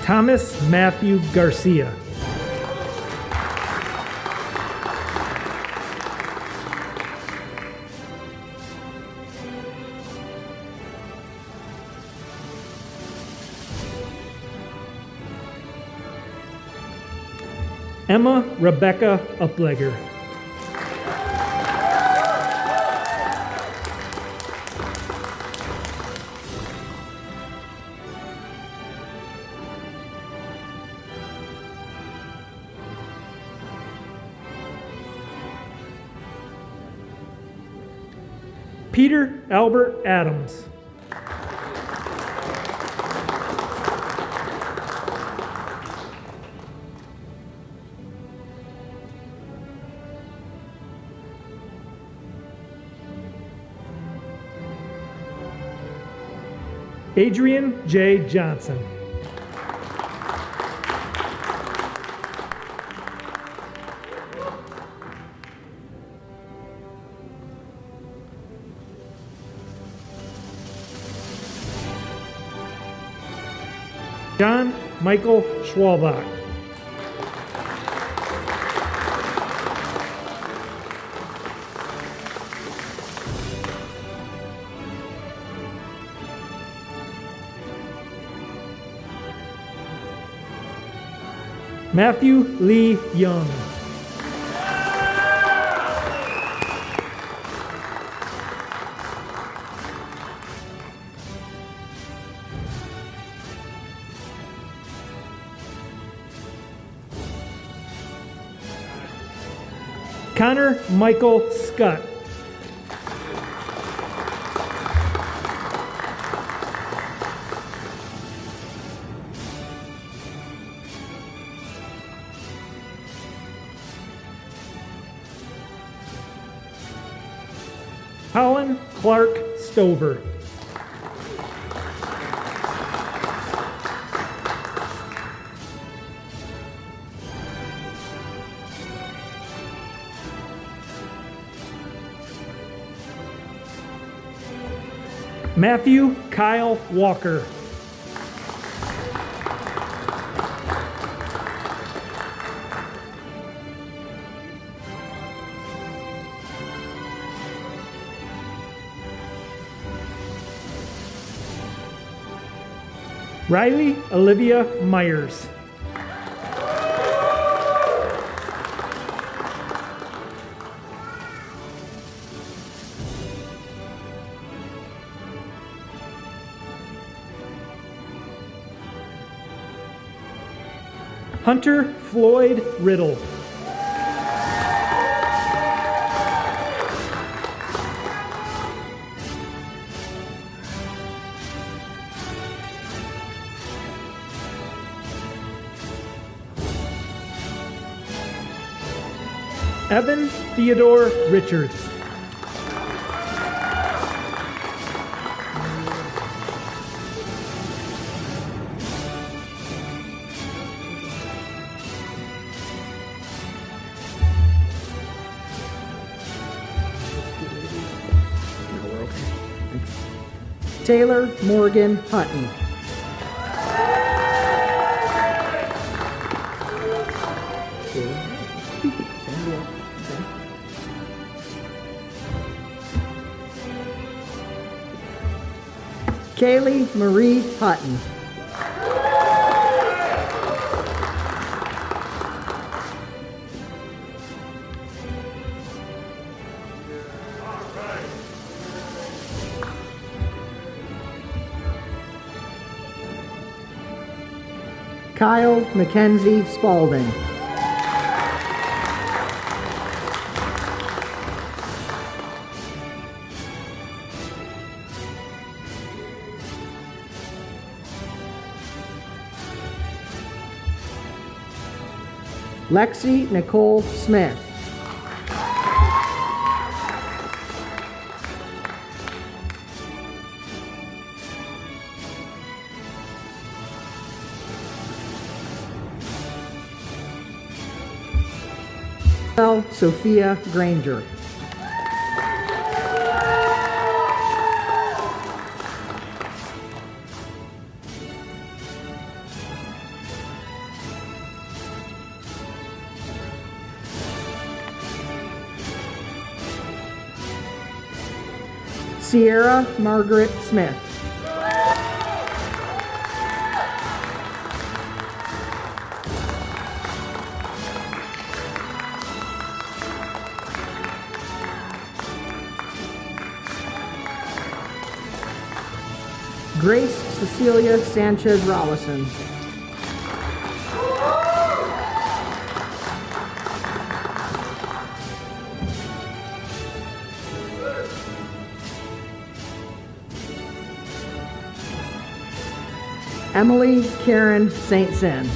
Thomas Matthew Garcia. Emma Rebecca Uplegger. Peter Albert Adams. Adrian J. Johnson. John Michael Schwalbach. Matthew Lee Young. Connor Michael Scott. Colin Clark Stover. Matthew Kyle Walker. Riley Olivia Myers. Hunter Floyd Riddle. Evan Theodore Richards. Taylor Morgan Hutton. Kaylee Marie Hutton. Kyle Mackenzie Spalding. Lexi Nicole Smith. Sophia Granger. Sierra Margaret Smith. Grace Cecilia Sanchez Rollison. Emily Karen St. Sin.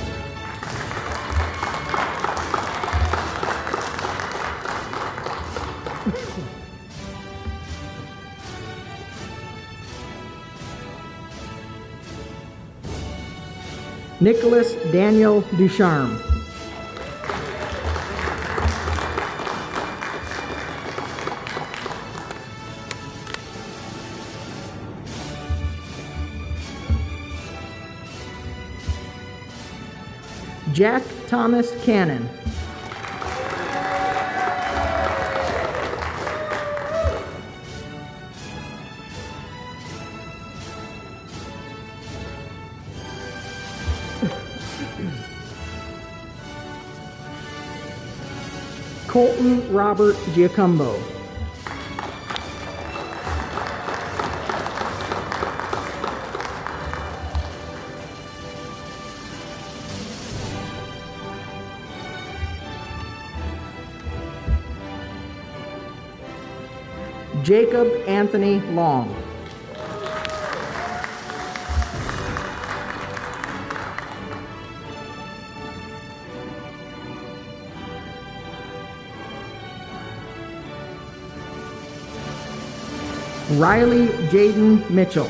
Nicholas Daniel Ducharme. Jack Thomas Cannon. Colton Robert Giacombo. Jacob Anthony Long. Riley Jaden Mitchell.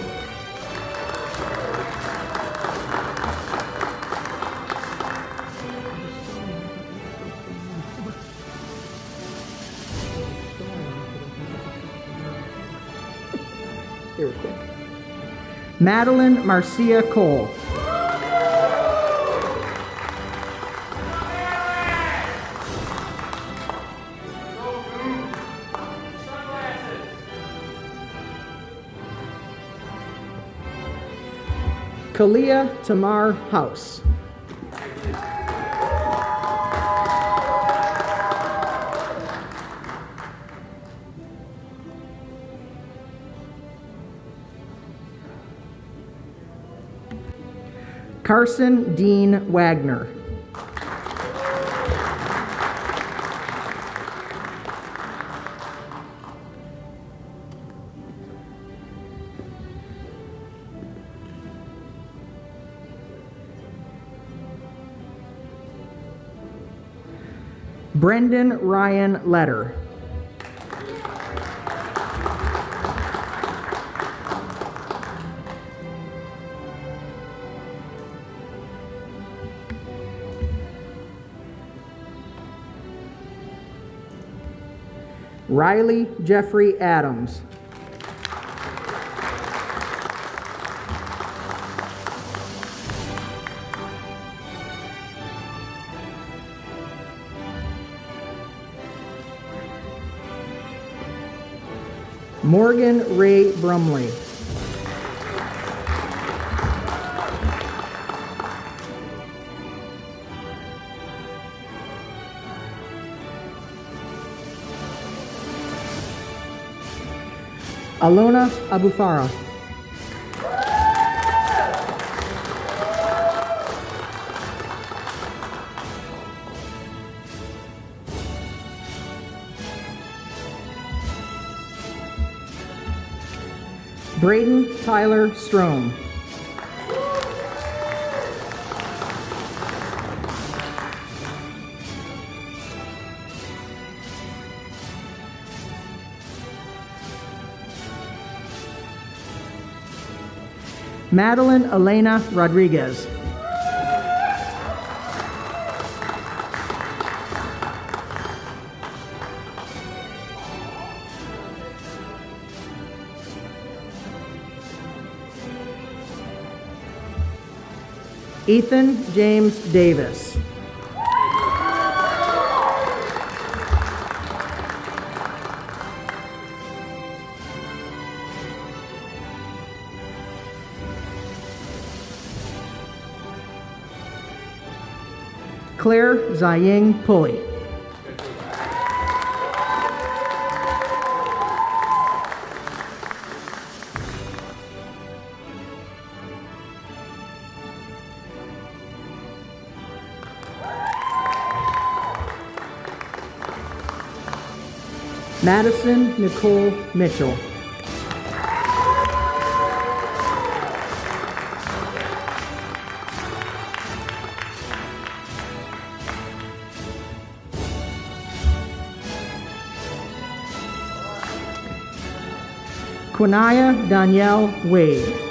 Madeline Marcia Cole. Kalia Tamar House. Carson Dean Wagner. Brendan Ryan Letter. Riley Jeffrey Adams. Morgan Ray Brumley. Alona Abufara. Braden Tyler Strome. Madeline Elena Rodriguez. Ethan James Davis. Claire Zaying Pulley. Madison Nicole Mitchell. Quinaya Danielle Wade.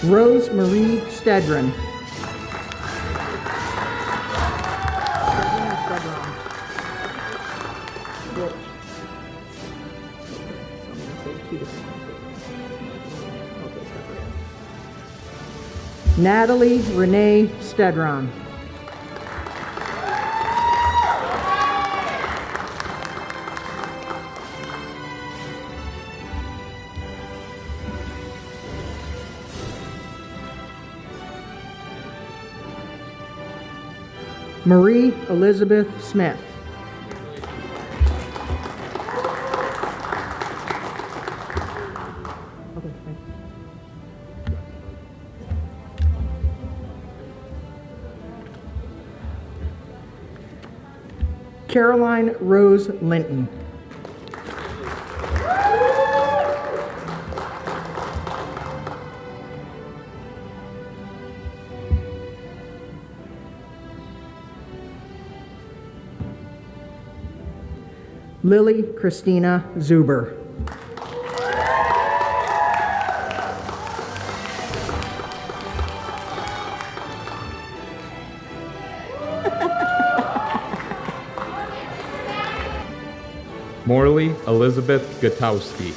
Rose Marie Stedron. Natalie Renee Stedron. Marie Elizabeth Smith. Caroline Rose Linton. Lily Christina Zuber. Morley Elizabeth Gutowski.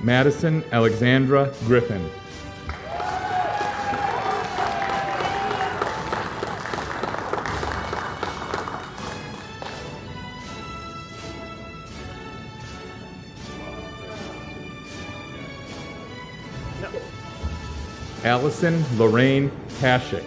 Madison Alexandra Griffin. Allison Lorraine Hashik.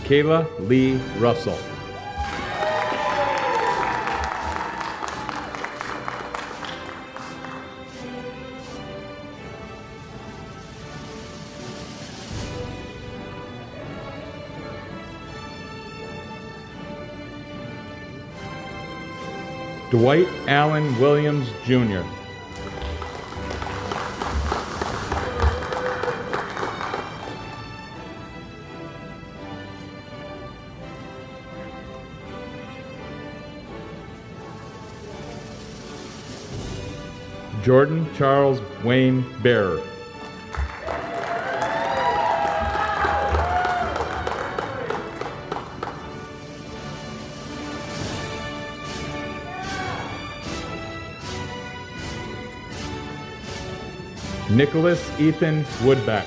Kayla Lee Russell. Dwight Allen Williams, Jr. Jordan Charles Wayne Bearer. Nicholas Ethan Woodbeck.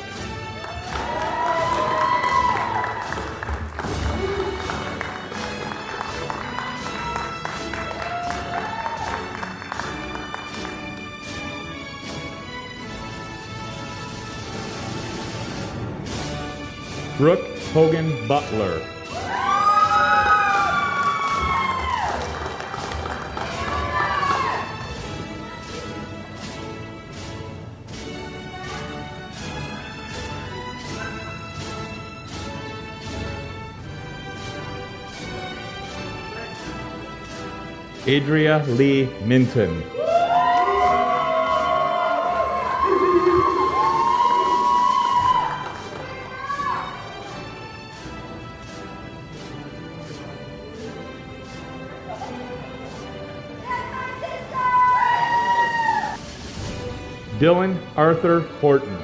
Brooke Hogan Butler. Adria Lee Minton. Dylan Arthur Horton.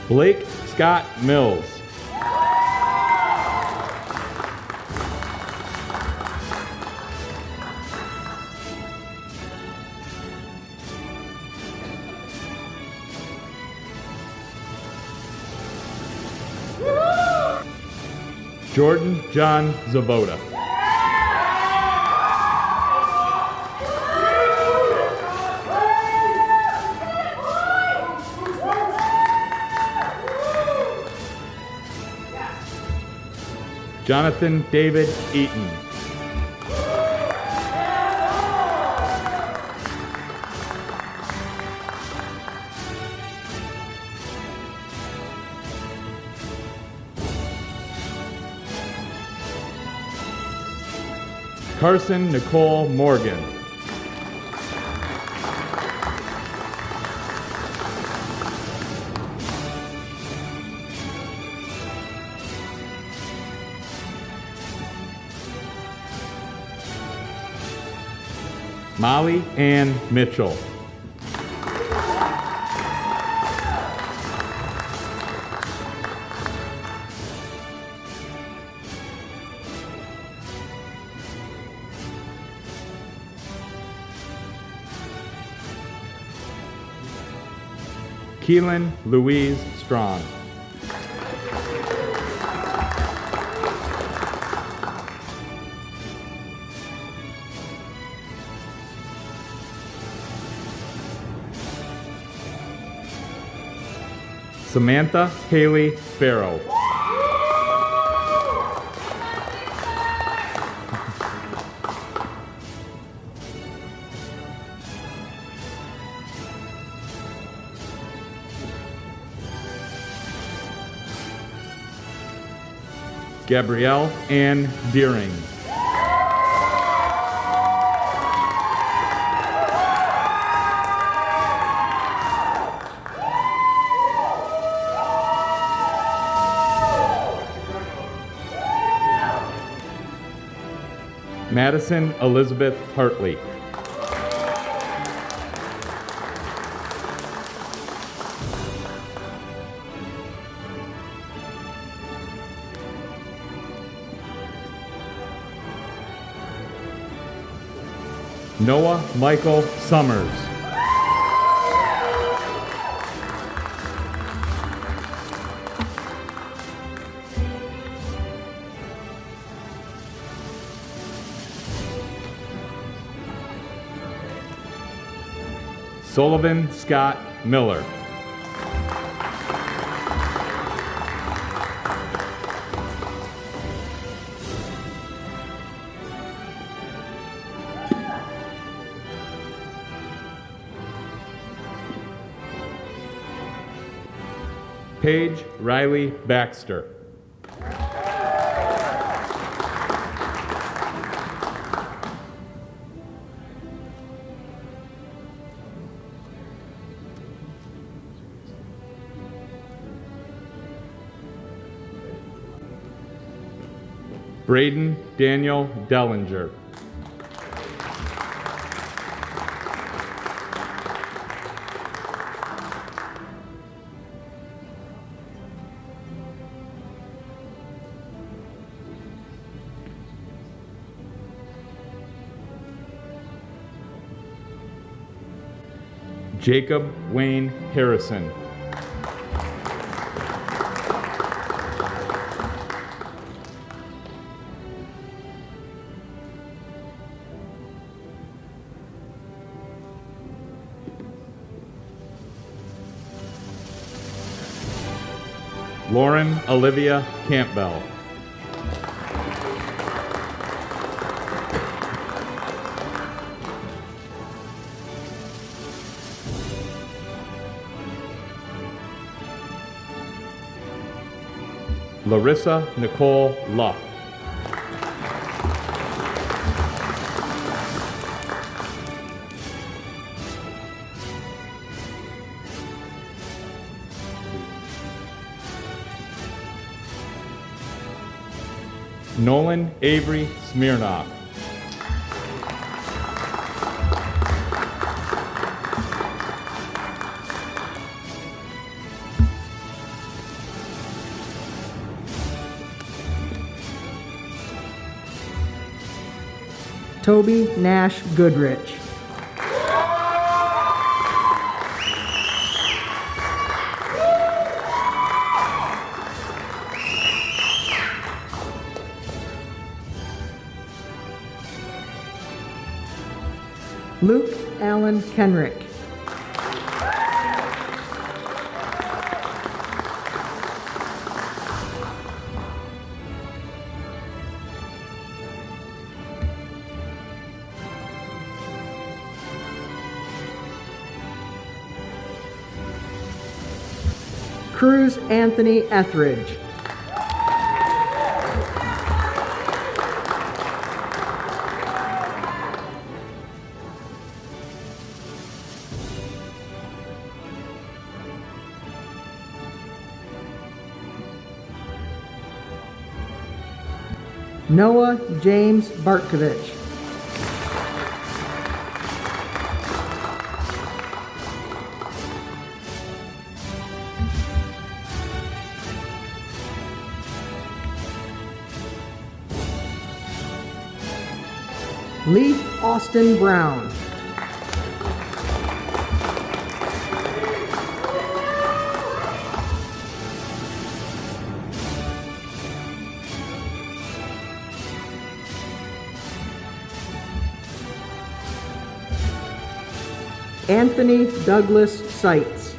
Blake Scott Mills. Jordan John Zavoda. Jonathan David Eaton. Carson Nicole Morgan. Molly Ann Mitchell. Keelan Louise Strong. Samantha Haley Farrow. Gabrielle Ann Deering. Madison Elizabeth Hartley. Noah Michael Summers. Sullivan Scott Miller. Paige Riley Baxter. Braden Daniel Dellinger. Jacob Wayne Harrison. Lauren Olivia Campbell. Larissa Nicole Luff. Nolan Avery Smirnoff. Toby Nash Goodrich. Luke Allen Kenrick. Cruz Anthony Etheridge. Noah James Bartkovich. Leaf Austin Brown. Anthony Douglas Seitz.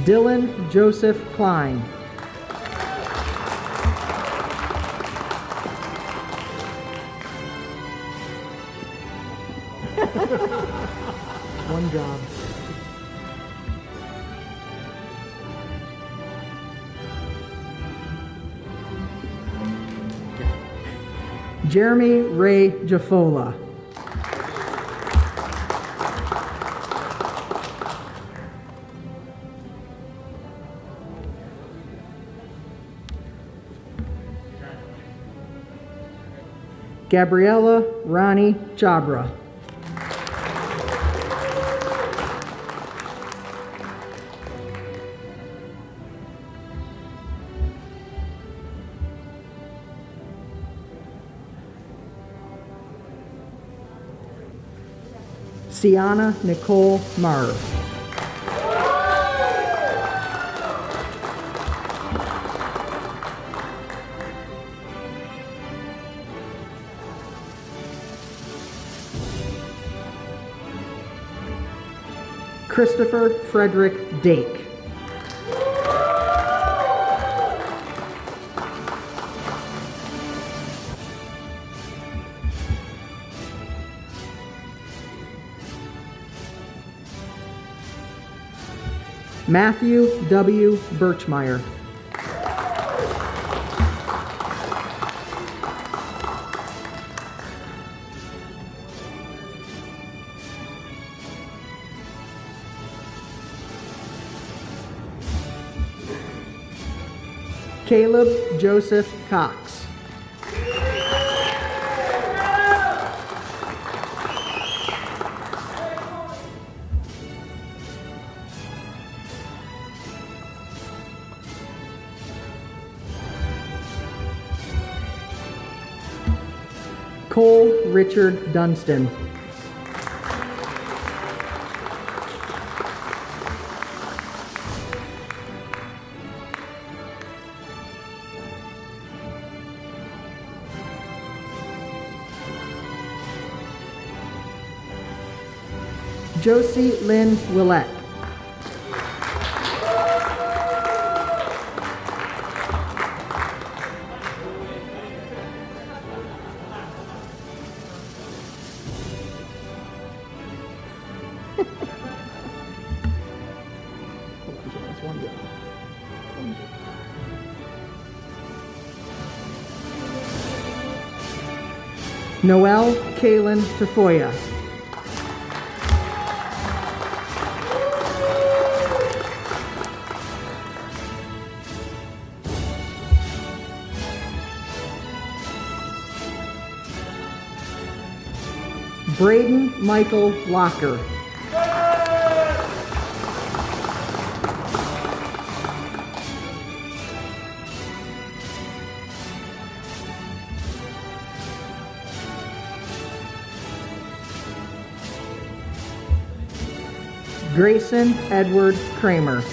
Dylan Joseph Klein. One job. Jeremy Ray Jaffola. Gabriella Ronnie Chabra. Sienna Nicole Marv. Christopher Frederick Dake. Matthew W. Birchmeyer. Caleb Joseph Cox. Cole Richard Dunstan. Josie Lynn Willett. Noelle Kaylin Tafoya. Braden Michael Locker. Grayson Edward Kramer.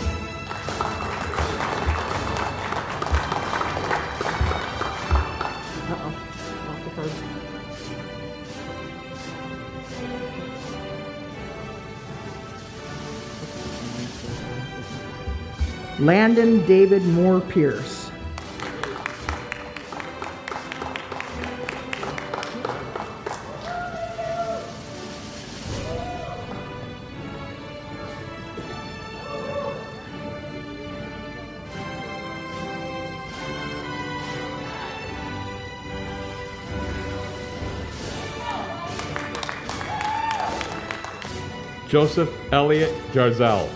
Landon David Moore Pierce. Joseph Elliott Jarzel.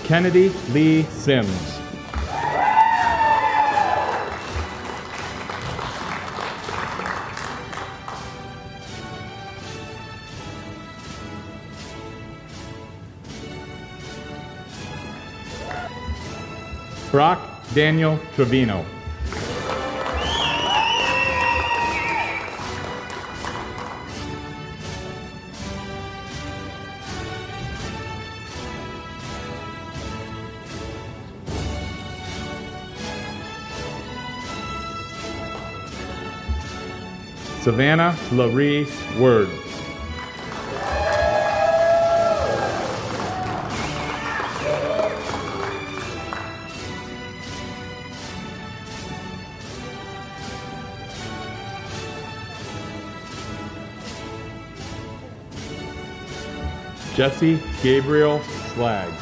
Kennedy Lee Sims. Brock Daniel Trevino. Savannah Laree Word. Jesse Gabriel Slag.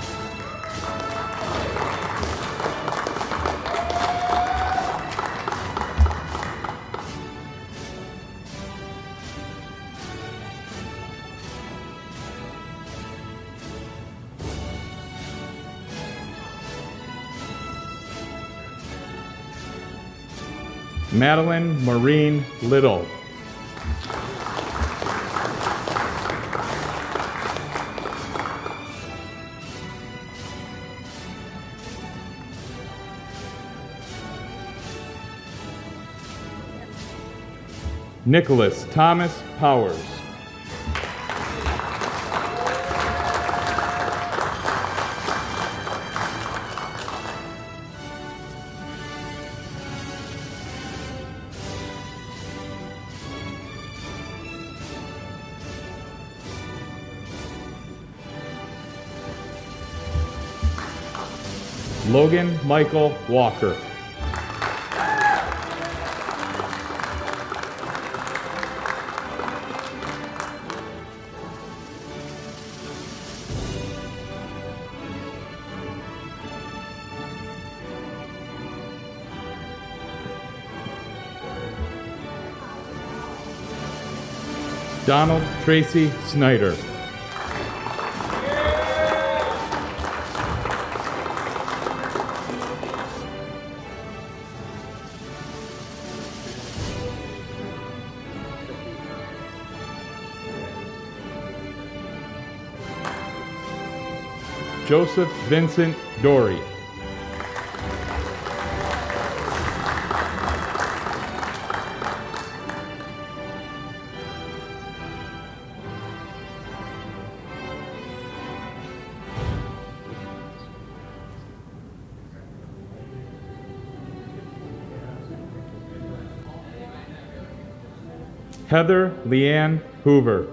Madeline Maureen Little. Nicholas Thomas Powers. Logan Michael Walker. Donald Tracy Snyder. Joseph Vincent Dory. Heather Leanne Hoover.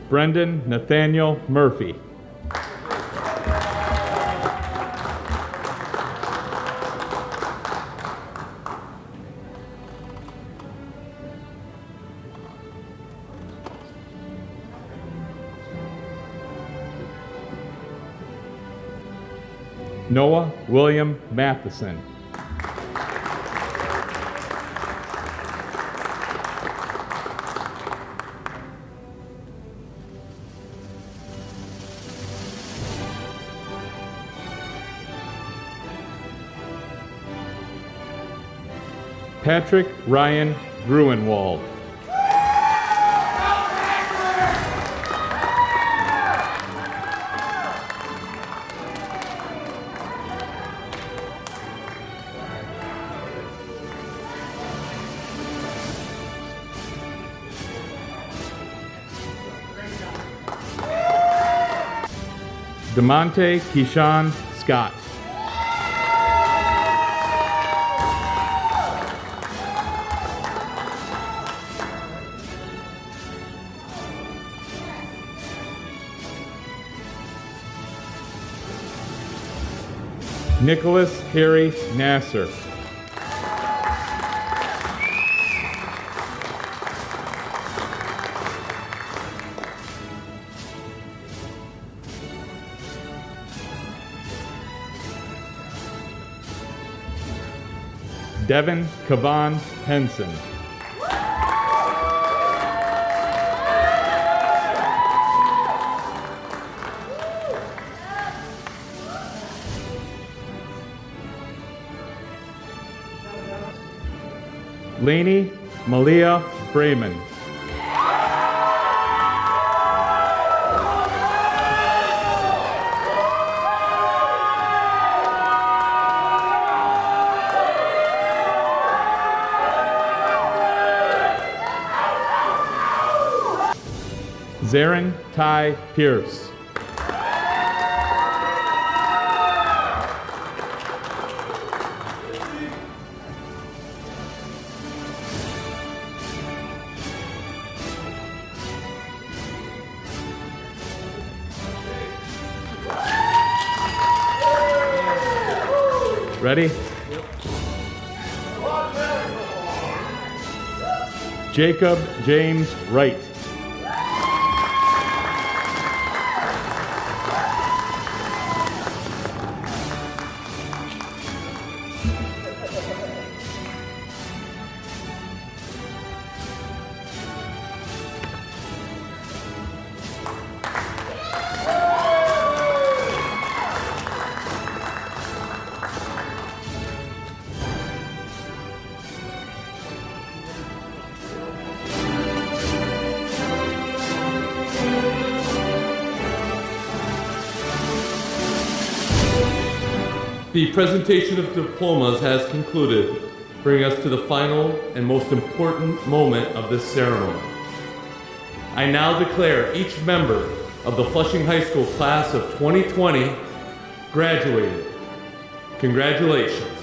Brendan Nathaniel Murphy. Noah William Matheson. Patrick Ryan Gruenwald. DeMonte Keyshawn Scott. Nicholas Harry Nasser. Devin Kavan Henson. Lainey Malia Brayman. Zarin Ty Pierce. Ready? Jacob James Wright. The presentation of diplomas has concluded, bringing us to the final and most important moment of this ceremony. I now declare each member of the Flushing High School class of 2020 graduated. Congratulations.